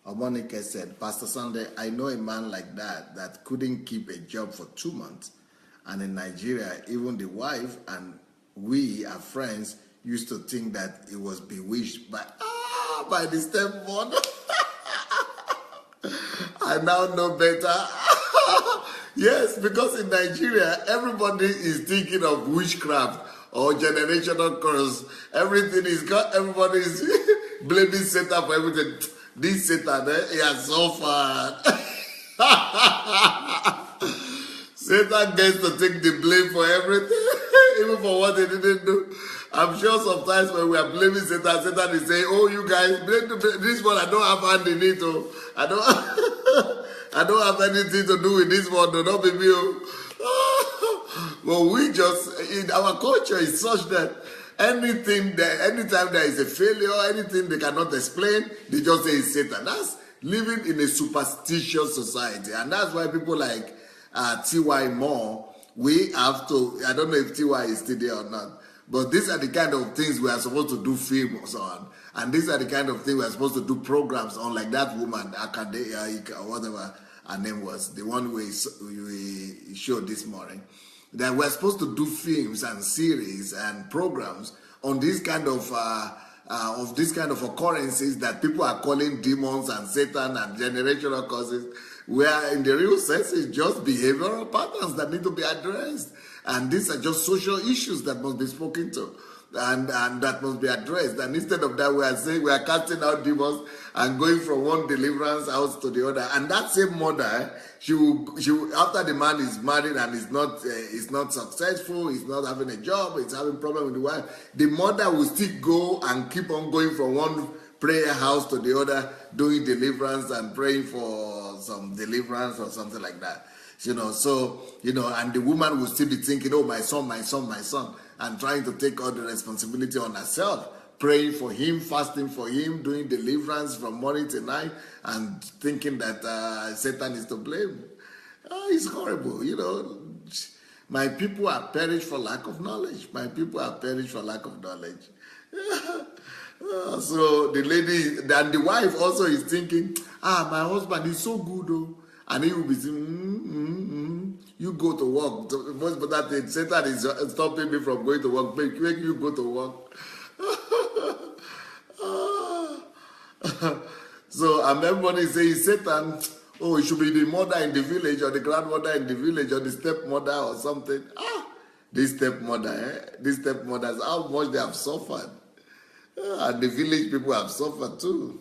Omonike said, Pastor Sunday, I know a man like that couldn't keep a job for 2 months. And in Nigeria, even the wife and we, our friends, used to think that it was bewitched by the stepmother. I now know better. Yes, because in Nigeria, everybody is thinking of witchcraft or generational curse. Everybody is blaming Satan for everything. This Satan, he has suffered. Satan gets to take the blame for everything, even for what they didn't do. I'm sure sometimes when we are blaming Satan, Satan is saying, oh, you guys, blame this one, I don't have hand in it. Oh. I don't have anything to do with this one. Don't be me. But we just, in our culture is such that anytime there is a failure, anything they cannot explain, they just say it's Satan. That's living in a superstitious society. And that's why people like T.Y. Moore, we have to, I don't know if T.Y. is still there or not, but these are the kind of things we are supposed to do films on. And these are the kind of things we are supposed to do programs on, like that woman, Akade, or whatever her name was, the one we showed this morning. That we're supposed to do films and series and programs on this kind of occurrences that people are calling demons and Satan and generational causes, where in the real sense it's just behavioral patterns that need to be addressed. And these are just social issues that must be spoken to and that must be addressed. And instead of that, we are saying we are casting out demons and going from one deliverance house to the other. And that same mother, she will, after the man is married and is not successful, he's not having a job, he's having problem with the wife, the mother will still go and keep on going from one prayer house to the other, doing deliverance and praying for some deliverance or something like that. And the woman will still be thinking, oh, my son, and trying to take all the responsibility on herself, praying for him, fasting for him, doing deliverance from morning to night, and thinking that Satan is to blame. It's horrible, My people are perished for lack of knowledge. So the lady and the wife also is thinking, my husband is so good, oh. And he will be saying, you go to work. The most important thing, Satan is stopping me from going to work. Make you go to work. So, and everybody is saying, Satan, oh, it should be the mother in the village or the grandmother in the village or the stepmother or something. This stepmother, these stepmothers, how much they have suffered. And the village people have suffered too.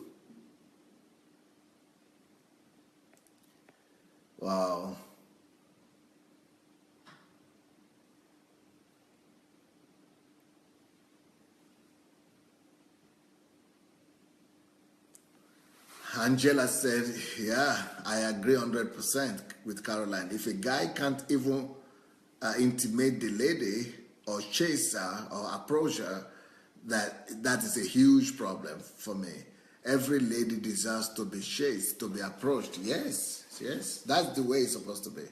Wow. Angela said, yeah, I agree 100% with Caroline. If a guy can't even intimate the lady or chase her or approach her, that is a huge problem for me. Every lady deserves to be chased, to be approached. Yes, yes, that's the way it's supposed to be.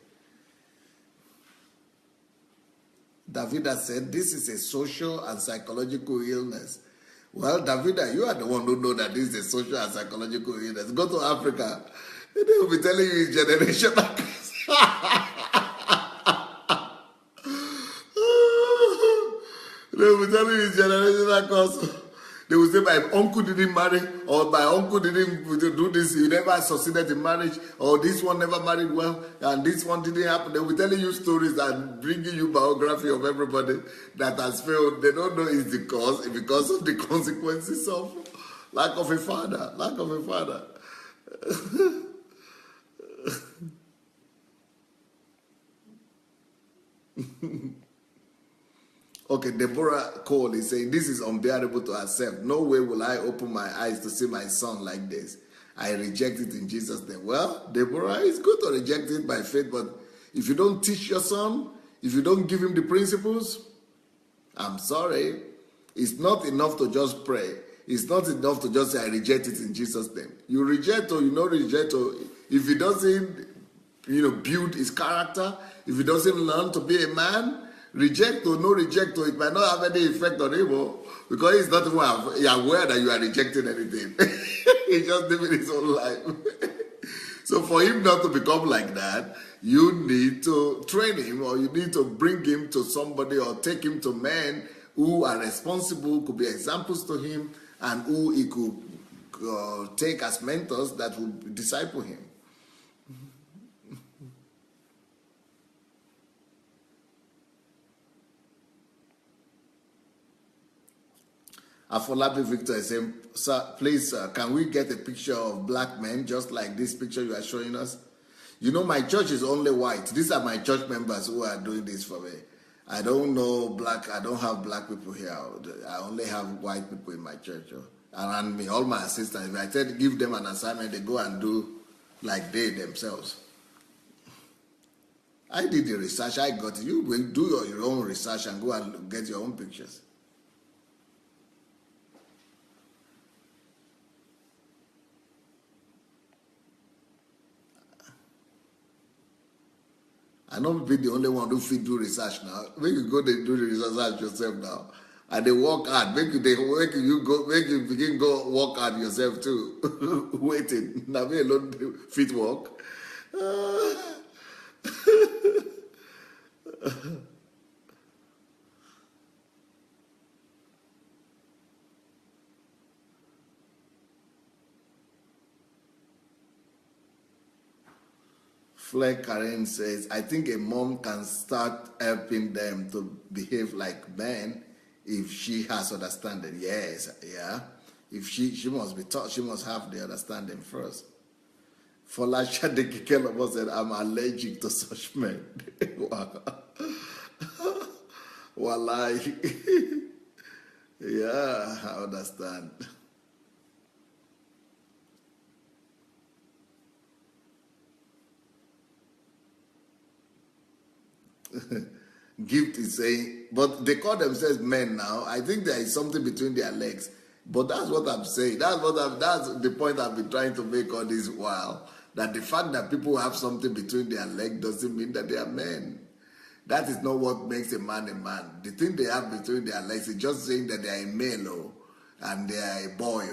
Davida said, this is a social and psychological illness. Well, Davida, you are the one who know that this is a social and psychological illness. Go to Africa. They will be telling you it's generational. They will be telling you it's generational cause. They will say, my uncle didn't marry, or my uncle didn't do this, he never succeeded in marriage, or this one never married well, and this one didn't happen. They will be telling you stories and bringing you biography of everybody that has failed. They don't know it's the cause, because of the consequences of lack of a father. Lack of a father. Okay, Deborah Cole is saying, this is unbearable to accept. No way will I open my eyes to see my son like this. I reject it in Jesus' name. Well, Deborah, it's good to reject it by faith, but if you don't teach your son, if you don't give him the principles, I'm sorry. It's not enough to just pray. It's not enough to just say, I reject it in Jesus' name. You reject or you don't reject, or if he doesn't, build his character, if he doesn't learn to be a man, reject or no reject, or it might not have any effect on him, because he's not even aware that you are rejecting anything. He's just living his own life. So for him not to become like that, you need to train him, or you need to bring him to somebody, or take him to men who are responsible, could be examples to him, and who he could take as mentors that will disciple him. Afolabi Victor is saying, sir, please, can we get a picture of black men just like this picture you are showing us? My church is only white. These are my church members who are doing this for me. I don't know I don't have black people here. I only have white people in my church. Around me, all my assistants. If I tell give them an assignment, they go and do like they themselves. I did the research, I got it. You will do your own research and go and get your own pictures. I not be the only one who fit do research now. Make you go they do the research yourself now. And they work hard. Make you begin go work hard yourself too. Waiting. Now me alone fit work. Fleck Karen says, I think a mom can start helping them to behave like men if she has understanding. Yes, yeah. If she must be taught, she must have the understanding first. Folasha Dekikelova said, I'm allergic to such men. Wallahi. Yeah, I understand. Gift is saying, but they call themselves men now. I think there is something between their legs. But that's what I'm saying. That's the point I've been trying to make all this while. That the fact that people have something between their legs doesn't mean that they are men. That is not what makes a man a man. The thing they have between their legs is just saying that they are a male and they are a boy.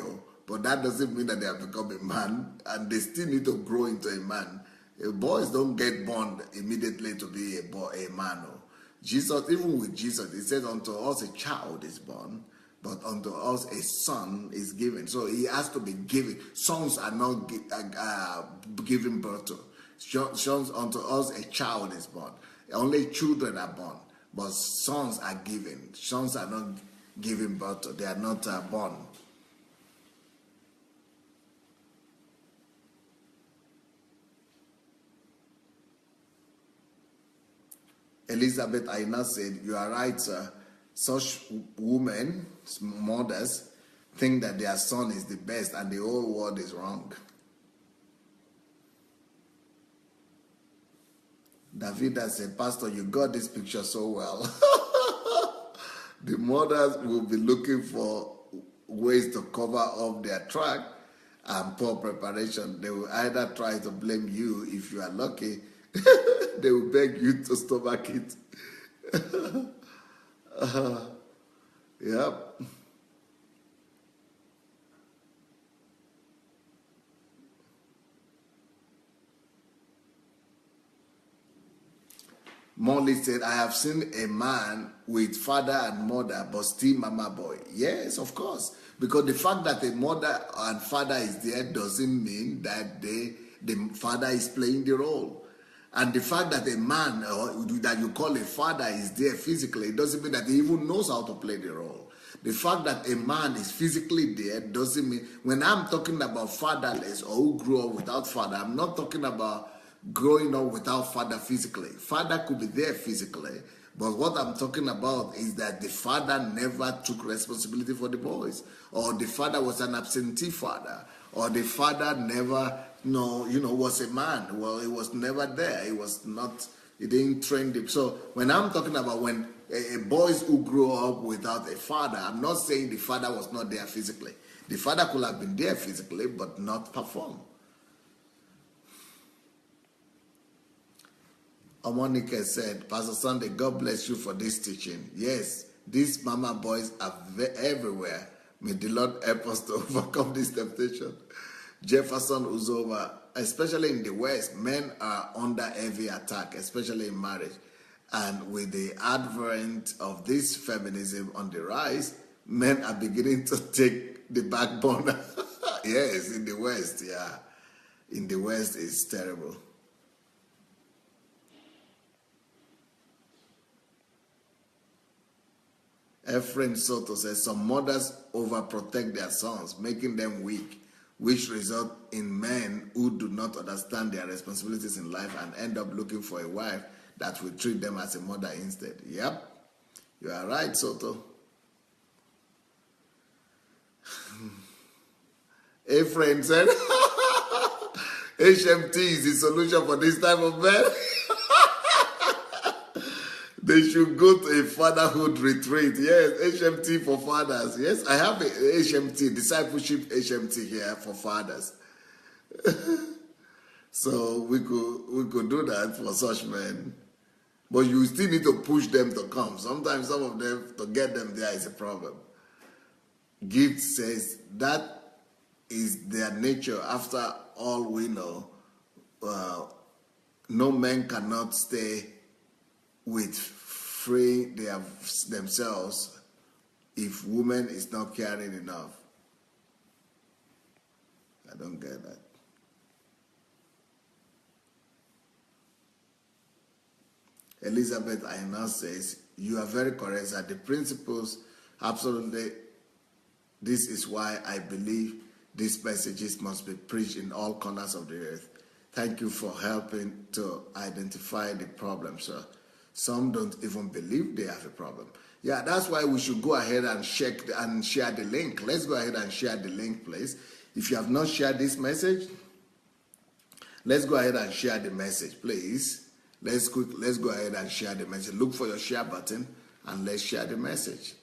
But that doesn't mean that they have become a man, and they still need to grow into a man. Boys don't get born immediately to be a man. Oh. Jesus, even with Jesus, he said, unto us a child is born, but unto us a son is given. So he has to be given. Sons are not given birth to. Sons, unto us a child is born. Only children are born, but sons are given. Sons are not given birth to. They are not born. Elizabeth Aina said, you are right, sir. Such women, mothers, think that their son is the best and the whole world is wrong. Davida said, Pastor, you got this picture so well. The mothers will be looking for ways to cover up their track and poor preparation. They will either try to blame you if you are lucky. They will beg you to stomach it. Yep. Molly said, I have seen a man with father and mother, but still mama boy. Yes, of course. Because the fact that a mother and father is there doesn't mean that the father is playing the role. And the fact that a man that you call a father is there physically, it doesn't mean that he even knows how to play the role. The fact that a man is physically there doesn't mean, when I'm talking about fatherless or who grew up without father, I'm not talking about growing up without father physically. Father could be there physically, but what I'm talking about is that the father never took responsibility for the boys, or the father was an absentee father, or the father never was a man. Well, he was never there. He didn't train them. So when I'm talking about when boys who grow up without a father, I'm not saying the father was not there physically. The father could have been there physically, but not perform. Omonika said, Pastor Sunday, God bless you for this teaching. Yes, these mama boys are everywhere. May the Lord help us to overcome this temptation. Jefferson Uzoma, especially in the West, men are under heavy attack, especially in marriage. And with the advent of this feminism on the rise, men are beginning to take the backbone. Yes, in the West, yeah. In the West, it's terrible. Ephraim Soto says, some mothers overprotect their sons, making them weak, which result in men who do not understand their responsibilities in life and end up looking for a wife that will treat them as a mother instead. Yep, you are right, Soto. Ephraim said, HMT is the solution for this type of men. They should go to a fatherhood retreat. Yes, HMT for fathers. Yes, I have a HMT, discipleship HMT here for fathers. So we could do that for such men. But you still need to push them to come. Sometimes some of them, to get them there is a problem. Gift says that is their nature. After all we know, no man cannot stay with free themselves if woman is not caring enough. I don't get that. Elizabeth Aina says, you are very correct, sir. The principles, absolutely, this is why I believe these messages must be preached in all corners of the earth. Thank you for helping to identify the problem, sir. Some don't even believe they have a problem. Yeah, that's why we should go ahead and check and share the link. Let's go ahead and share the link, please. If you have not shared this message, let's go ahead and share the message, please. Let's go ahead and share the message. Look for your share button and let's share the message.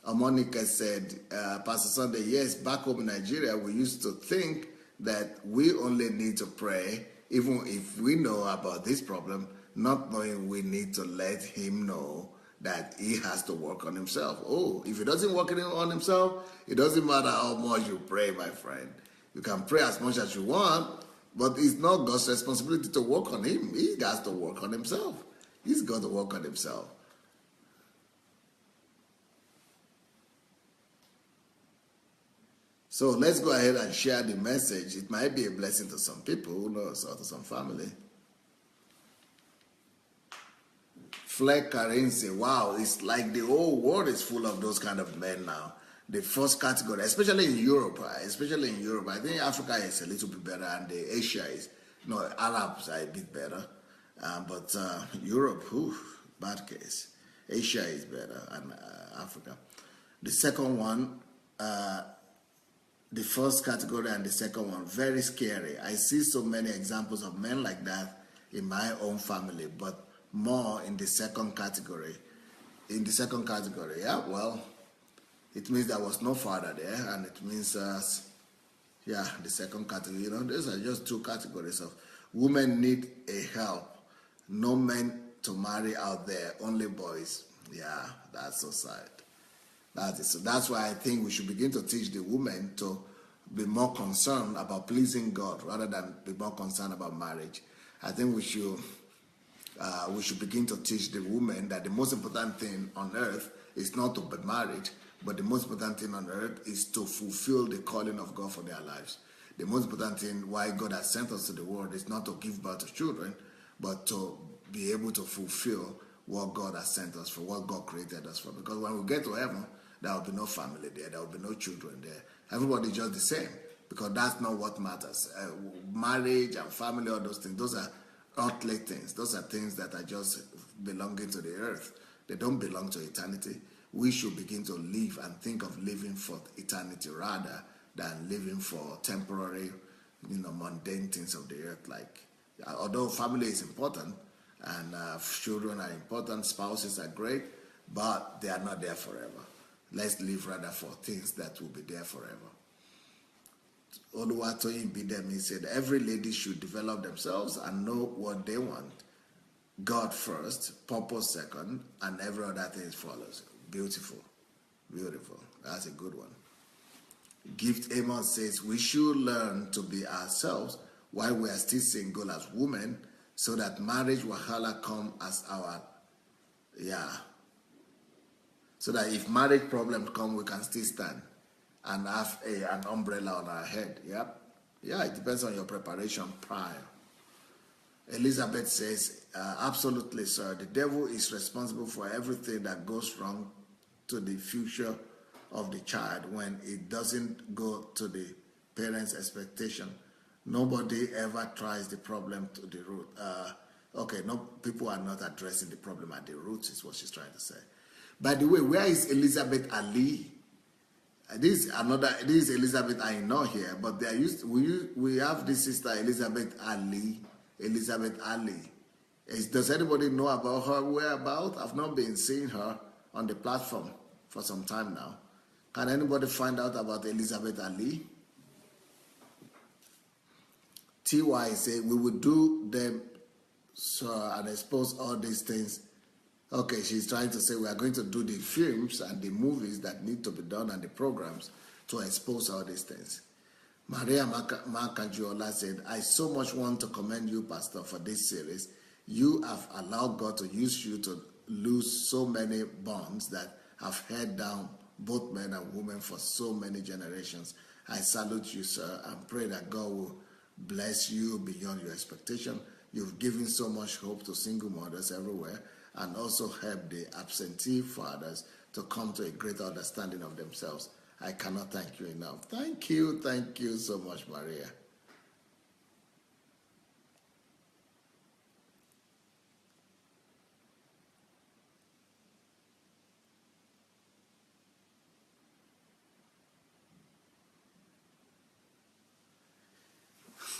Monica said, Pastor Sunday, yes, back home in Nigeria, we used to think that we only need to pray, even if we know about this problem, not knowing we need to let him know that he has to work on himself. Oh, if he doesn't work on himself, it doesn't matter how much you pray, my friend. You can pray as much as you want, But it's not God's responsibility to work on him. He has to work on himself. He's got to work on himself. So let's go ahead and share the message. It might be a blessing to some people, who knows, or to some family. Fleck Karen say, wow, it's like the whole world is full of those kind of men now. The first category, especially in Europe, I think Africa is a little bit better, and the Asia is, Arabs are a bit better. But Europe, bad case. Asia is better, and Africa. The second one, the first category and the second one, very scary. I see so many examples of men like that in my own family, but more in the second category. In the second category, well, it means there was no father there, and it means, the second category. These are just two categories of women need a help. No men to marry out there, only boys. Yeah, that's so sad. That is so. That's why I think we should begin to teach the women to be more concerned about pleasing God rather than be more concerned about marriage. I think we should begin to teach the women that the most important thing on earth is not to be married, but the most important thing on earth is to fulfill the calling of God for their lives. The most important thing why God has sent us to the world is not to give birth to children, but to be able to fulfill what God has sent us for, what God created us for. Because when we get to heaven, there will be no family there, there will be no children there. Everybody is just the same, because that's not what matters. Marriage and family, all those things, those are earthly things. Those are things that are just belonging to the earth. They don't belong to eternity. We should begin to live and think of living for eternity rather than living for temporary, mundane things of the earth. Like, although family is important and children are important, spouses are great, but they are not there forever. Let's live rather for things that will be there forever. Oluwatoyin Bidemi said, every lady should develop themselves and know what they want. God first, purpose second, and every other thing follows. Beautiful. Beautiful. That's a good one. Gift Amos says, we should learn to be ourselves while we are still single as women, so that marriage wahala come as our, so that if marriage problems come, we can still stand and have an umbrella on our head. Yep. Yeah, it depends on your preparation prior. Elizabeth says, absolutely, sir. The devil is responsible for everything that goes wrong to the future of the child when it doesn't go to the parents' expectation. Nobody ever tries the problem to the root. People are not addressing the problem at the roots, is what she's trying to say. By the way, where is Elizabeth Ali? This is Elizabeth I know here, but we have this sister Elizabeth Ali. Elizabeth Ali. Does anybody know about her whereabouts? I've not been seeing her on the platform for some time now. Can anybody find out about Elizabeth Ali? TY say we will do them and expose all these things. Okay, she's trying to say we are going to do the films and the movies that need to be done and the programs to expose all these things. Maria Makajiola said, I so much want to commend you, Pastor, for this series. You have allowed God to use you to lose so many bonds that have held down both men and women for so many generations. I salute you, sir, and pray that God will bless you beyond your expectation. You've given so much hope to single mothers everywhere, and also help the absentee fathers to come to a greater understanding of themselves. I cannot thank you enough. Thank you so much, Maria.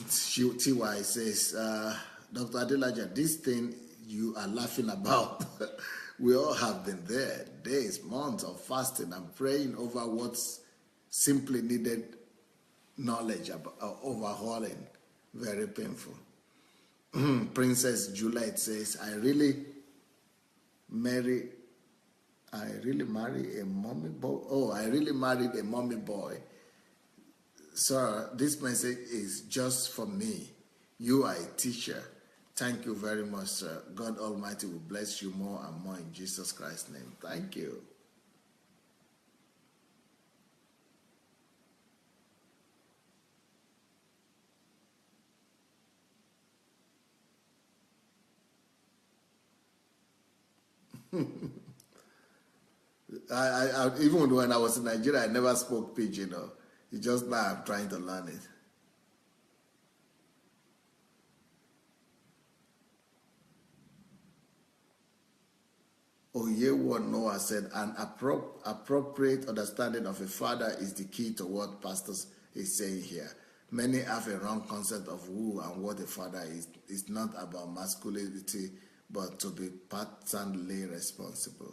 TY says, Dr. Adelaja, this thing you are laughing about, we all have been there. Days, months of fasting and praying over what's simply needed knowledge about overhauling. Very painful. Princess Juliet says, I really married a mommy boy. Oh, I really married a mommy boy. Sir, this message is just for me. You are a teacher. Thank you very much, sir. God Almighty will bless you more and more in Jesus Christ's name. Thank you. Even when I was in Nigeria, I never spoke pidgin. It's just now I'm trying to learn it. Oyewo Noah said, an appropriate understanding of a father is the key to what pastors is saying here. Many have a wrong concept of who and what a father is. It's not about masculinity, but to be paternally responsible.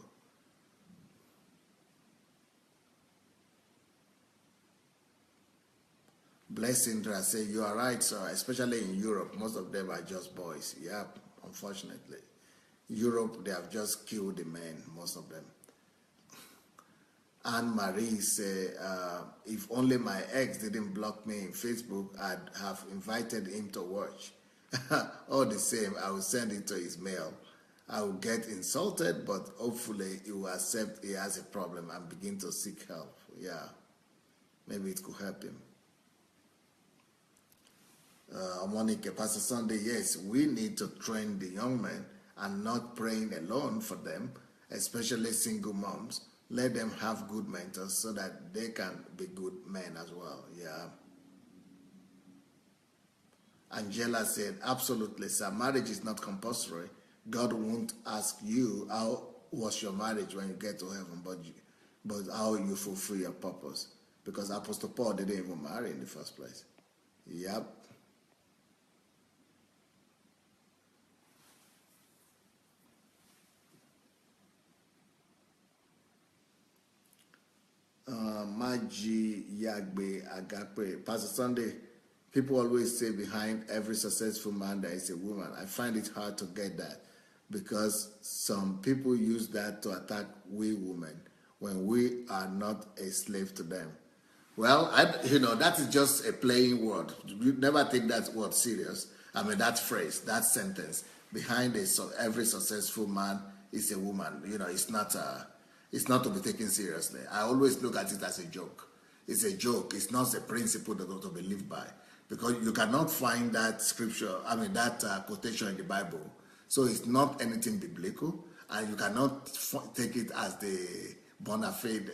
Bless Indra say, you are right, sir. Especially in Europe, most of them are just boys. Yep, unfortunately. Europe, they have just killed the men, most of them. Anne-Marie say, if only my ex didn't block me in Facebook, I'd have invited him to watch. All the same, I will send it to his mail. I will get insulted, but hopefully he will accept he has a problem and begin to seek help. Yeah, maybe it could help him. Monica, Pastor Sunday, yes, we need to train the young men and not praying alone for them, especially single moms. Let them have good mentors so that they can be good men as well. Yeah. Angela said, absolutely, sir. Marriage is not compulsory. God won't ask you how was your marriage when you get to heaven, but how you fulfill your purpose. Because Apostle Paul didn't even marry in the first place. Yep. Maji Yagbe Agape. Pastor Sunday, people always say behind every successful man there is a woman. I find it hard to get that because some people use that to attack we women when we are not a slave to them. Well, that is just a playing word. You never take that word serious. I mean, that phrase, that sentence, behind every successful man is a woman. It's not to be taken seriously. I always look at it as a joke. It's a joke. It's not a principle to be lived by. Because you cannot find that scripture, that quotation in the Bible. So it's not anything biblical, and you cannot take it as the bona fide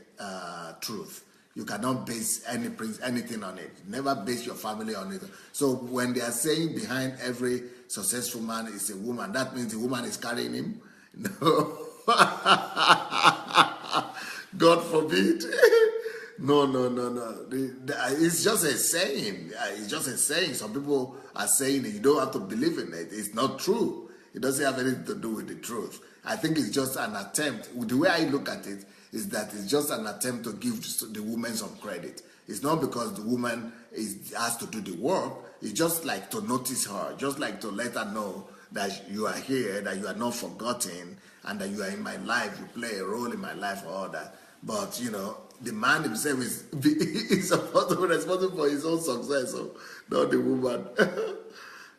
truth. You cannot base anything on it. Never base your family on it. So when they are saying behind every successful man is a woman, that means the woman is carrying him? No. God forbid. No. It's just a saying. It's just a saying. Some people are saying it. You don't have to believe in it. It's not true. It doesn't have anything to do with the truth. I think it's just an attempt. The way I look at it is that it's just an attempt to give the woman some credit. It's not because the woman has to do the work. It's just like to notice her, just like to let her know that you are here, that you are not forgotten, and that you are in my life. You play a role in my life, all that. But, the man himself is supposed to be responsible for his own success, so not the woman.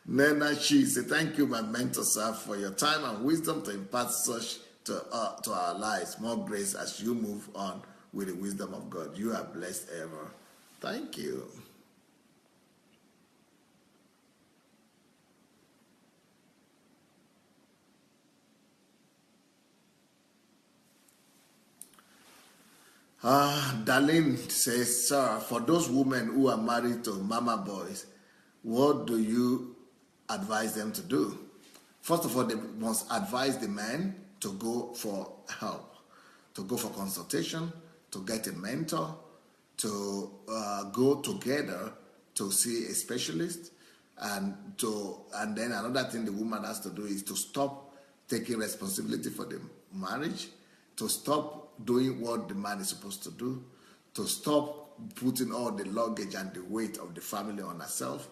Nena Shi said, thank you, my mentor, sir, for your time and wisdom to impart such to our lives. More grace as you move on with the wisdom of God. You are blessed ever. Thank you. Darlene says, sir, for those women who are married to mama boys, what do you advise them to do? First of all, they must advise the men to go for help, to go for consultation, to get a mentor, to go together to see a specialist, and then another thing the woman has to do is to stop taking responsibility for the marriage, to stop doing what the man is supposed to do, to stop putting all the luggage and the weight of the family on herself.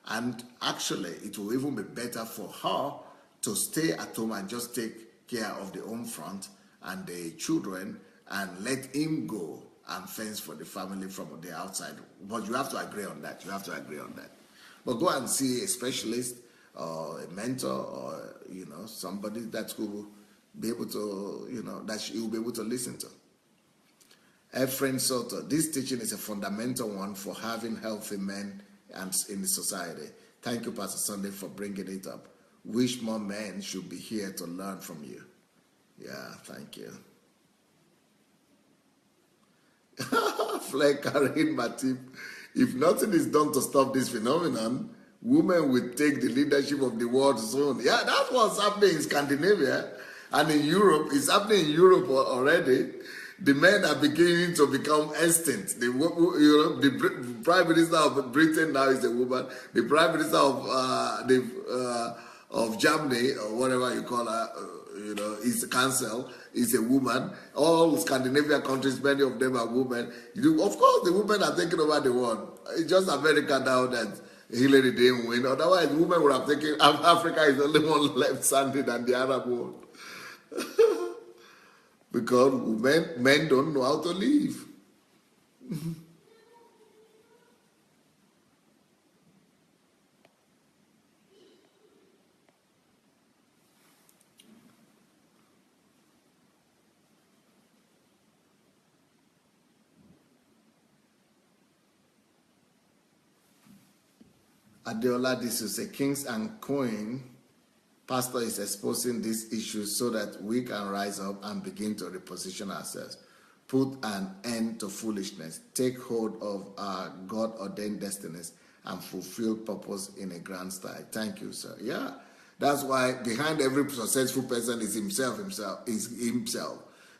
And actually, it will even be better for her to stay at home and just take care of the home front and the children and let him go and fence for the family from the outside. But you have to agree on that. You have to agree on that. But go and see a specialist or a mentor or, somebody that will be able to, that you will be able to listen to. Efrain Soto, this teaching is a fundamental one for having healthy men and in the society. Thank you, Pastor Sunday, for bringing it up. Wish more men should be here to learn from you. Yeah, thank you. Fleck carrying my tip. If nothing is done to stop this phenomenon, women will take the leadership of the world soon. Yeah, that's what's happening in Scandinavia and in Europe. It's happening in Europe already. The men are beginning to become extinct. The Prime Minister of Britain now is a woman. The Prime Minister of Germany, or whatever you call her, is a council, is a woman. All Scandinavian countries, many of them are women. Of course, the women are taking over the world. It's just America now that Hillary didn't win. Otherwise, women would have taken. Africa is the only one left standing than the Arab world. Because men don't know how to live. Adeola, this is a kings and queen. Pastor is exposing these issues so that we can rise up and begin to reposition ourselves. Put an end to foolishness. Take hold of our God-ordained destinies and fulfill purpose in a grand style. Thank you, sir. Yeah, that's why behind every successful person is himself.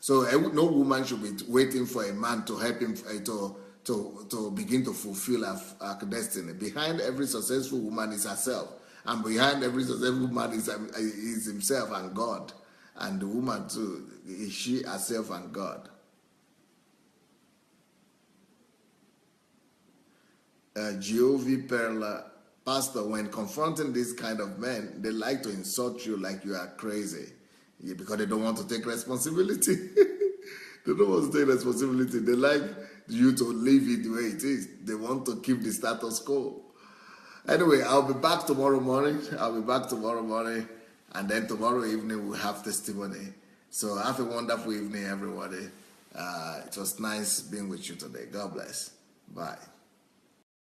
So no woman should be waiting for a man to help him to begin to fulfill our destiny. Behind every successful woman is herself. And behind every successful man is himself and God. And the woman too, is she herself and God. Giovi Perla, Pastor, when confronting these kind of men, they like to insult you like you are crazy. Yeah, because they don't want to take responsibility. They don't want to take responsibility. They like you to leave it the way it is. They want to keep the status quo. Anyway, I'll be back tomorrow morning. And then tomorrow evening we'll have testimony. So have a wonderful evening, everybody. It was nice being with you today. God bless. Bye.